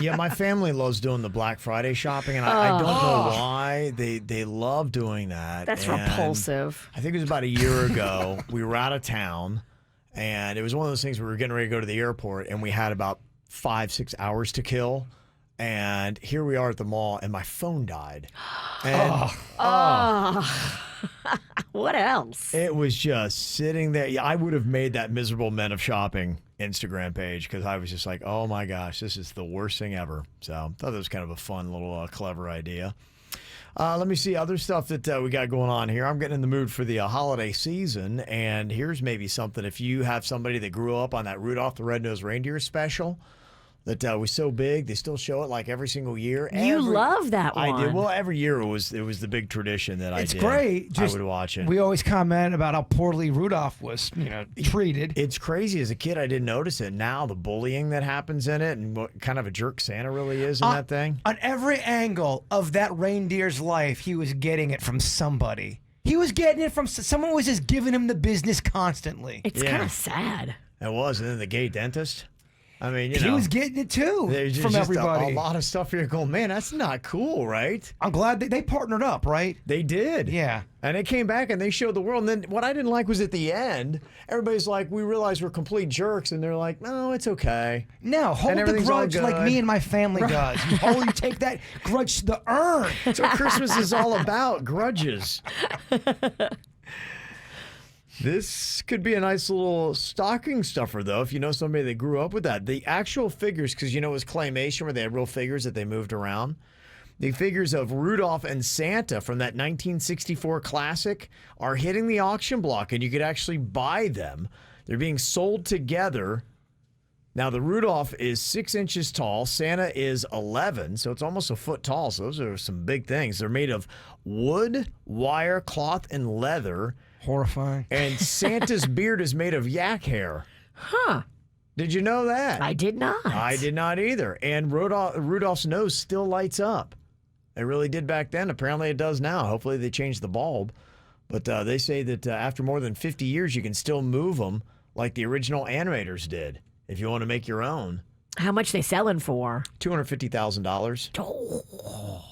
Yeah, my family loves doing the Black Friday shopping, and I don't know why they love doing that. That's and repulsive. I think it was about a year ago. We were out of town, and it was one of those things where we were getting ready to go to the airport, and we had about 5-6 hours to kill. And here we are at the mall, and my phone died. And, what else? It was just sitting there. Yeah, I would have made that Miserable Men of Shopping Instagram page because I was just like, oh my gosh, this is the worst thing ever. So I thought that was kind of a fun little clever idea. Let me see other stuff that we got going on here. I'm getting in the mood for the holiday season, and here's maybe something. If you have somebody that grew up on that Rudolph the Red-Nosed Reindeer special that was so big, they still show it like every single year. You love that one. I did. Well, every year it was the big tradition that I did. It's great. I would watch it. We always comment about how poorly Rudolph was, treated. It's crazy. As a kid, I didn't notice it. Now the bullying that happens in it, and what kind of a jerk Santa really is in that thing. On every angle of that reindeer's life, he was getting it from somebody. He was getting it from someone was just giving him the business constantly. It's kind of sad. It was, and then the gay dentist. I mean, he was getting it too from everybody. A lot of stuff here going, man, that's not cool, right? I'm glad they partnered up, right? They did. Yeah. And they came back and they showed the world. And then what I didn't like was at the end, everybody's like, we realize we're complete jerks. And they're like, no, it's okay. No, hold the grudge like me and my family does. You take that grudge to the urn. That's what Christmas is all about, grudges. This could be a nice little stocking stuffer, though, if you know somebody that grew up with that. The actual figures, because it was claymation where they had real figures that they moved around. The figures of Rudolph and Santa from that 1964 classic are hitting the auction block, and you could actually buy them. They're being sold together. Now, the Rudolph is 6 inches tall. Santa is 11, so it's almost a foot tall. So those are some big things. They're made of wood, wire, cloth, and leather. Horrifying. And Santa's beard is made of yak hair. Huh. Did you know that? I did not. I did not either. And Rudolph's nose still lights up. It really did back then. Apparently it does now. Hopefully they changed the bulb. But they say that after more than 50 years, you can still move them like the original animators did if you want to make your own. How much they selling for? $250,000. Oh.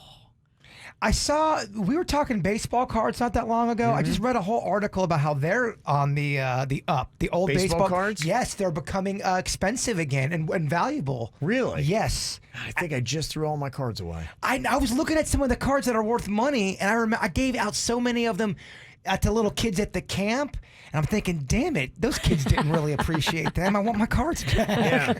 I saw, we were talking baseball cards not that long ago. I just read a whole article about how they're on the old baseball cards. Yes, they're becoming expensive again and valuable. Really? Yes. I think I just threw all my cards away. I was looking at some of the cards that are worth money, and I remember I gave out so many of them to little kids at the camp. And I'm thinking, damn it, those kids didn't really appreciate them. I want my cards back. Yeah.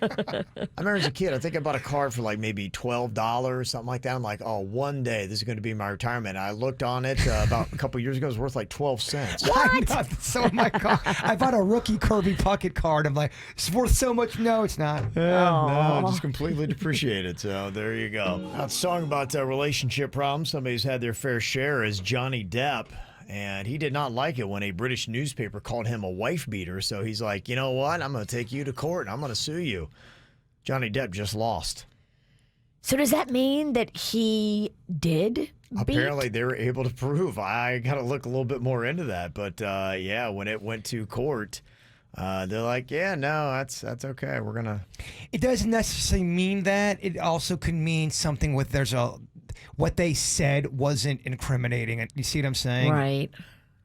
I remember as a kid, I think I bought a card for like maybe $12, something like that. I'm like, oh, one day this is going to be my retirement. I looked on it about a couple years ago. It was worth like 12 cents. What? So my card. I bought a rookie Kirby Puckett card. I'm like, it's worth so much. No, it's not. No, just completely depreciated. So there you go. Now, a song about relationship problems. Somebody's had their fair share is Johnny Depp. And he did not like it when a British newspaper called him a wife beater. So he's like, you know what? I'm going to take you to court and I'm going to sue you. Johnny Depp just lost. So does that mean that he did Apparently they were able to prove. I got to look a little bit more into that. But yeah, when it went to court, they're like, yeah, no, that's okay. We're going to. It doesn't necessarily mean that. It also could mean something with what they said wasn't incriminating. You see what I'm saying? Right.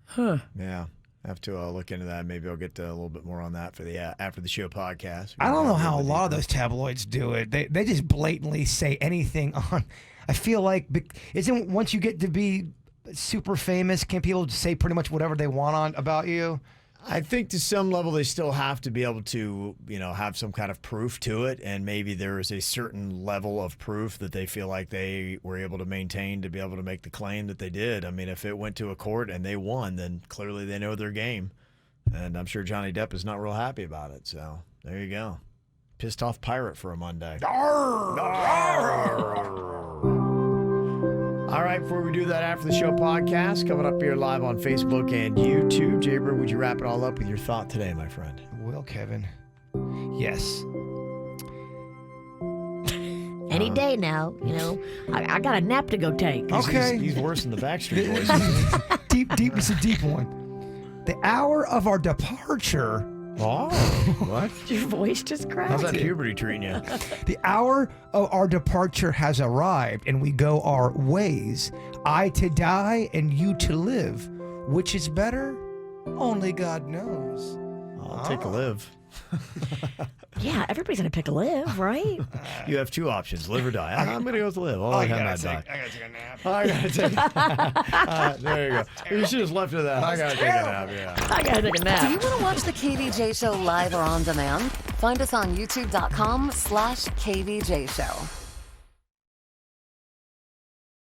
Huh. Yeah. I have to look into that. Maybe I'll get a little bit more on that for the after the show podcast. I don't know how a lot of those tabloids do it. They just blatantly say anything on. I feel like isn't once you get to be super famous, can people say pretty much whatever they want about you? I think to some level they still have to be able to, have some kind of proof to it, and maybe there is a certain level of proof that they feel like they were able to maintain to be able to make the claim that they did. I mean, if it went to a court and they won, then clearly they know their game, and I'm sure Johnny Depp is not real happy about it. So there you go, pissed off pirate for a Monday. Arr! Arr! All right, before we do that after the show podcast, coming up here live on Facebook and YouTube. Jaybird, would you wrap it all up with your thought today, my friend? Will, Kevin. Yes. Any day now, I got a nap to go take. Okay. He's worse than the Backstreet Boys. Deep, it's a deep one. The hour of our departure. Oh, what? Your voice just cracked. How's that puberty treating you? The hour of our departure has arrived, and we go our ways. I to die, and you to live. Which is better? Only God knows. I'll take a live. Yeah, everybody's going to pick a live, right? You have two options, live or die. I'm going to go with live. I gotta take a nap. I got to take a nap. There you go. You should have left it at that. I got to take a nap, yeah. I got to take a nap. Do you want to watch the KVJ Show live or on demand? Find us on youtube.com/KVJ Show.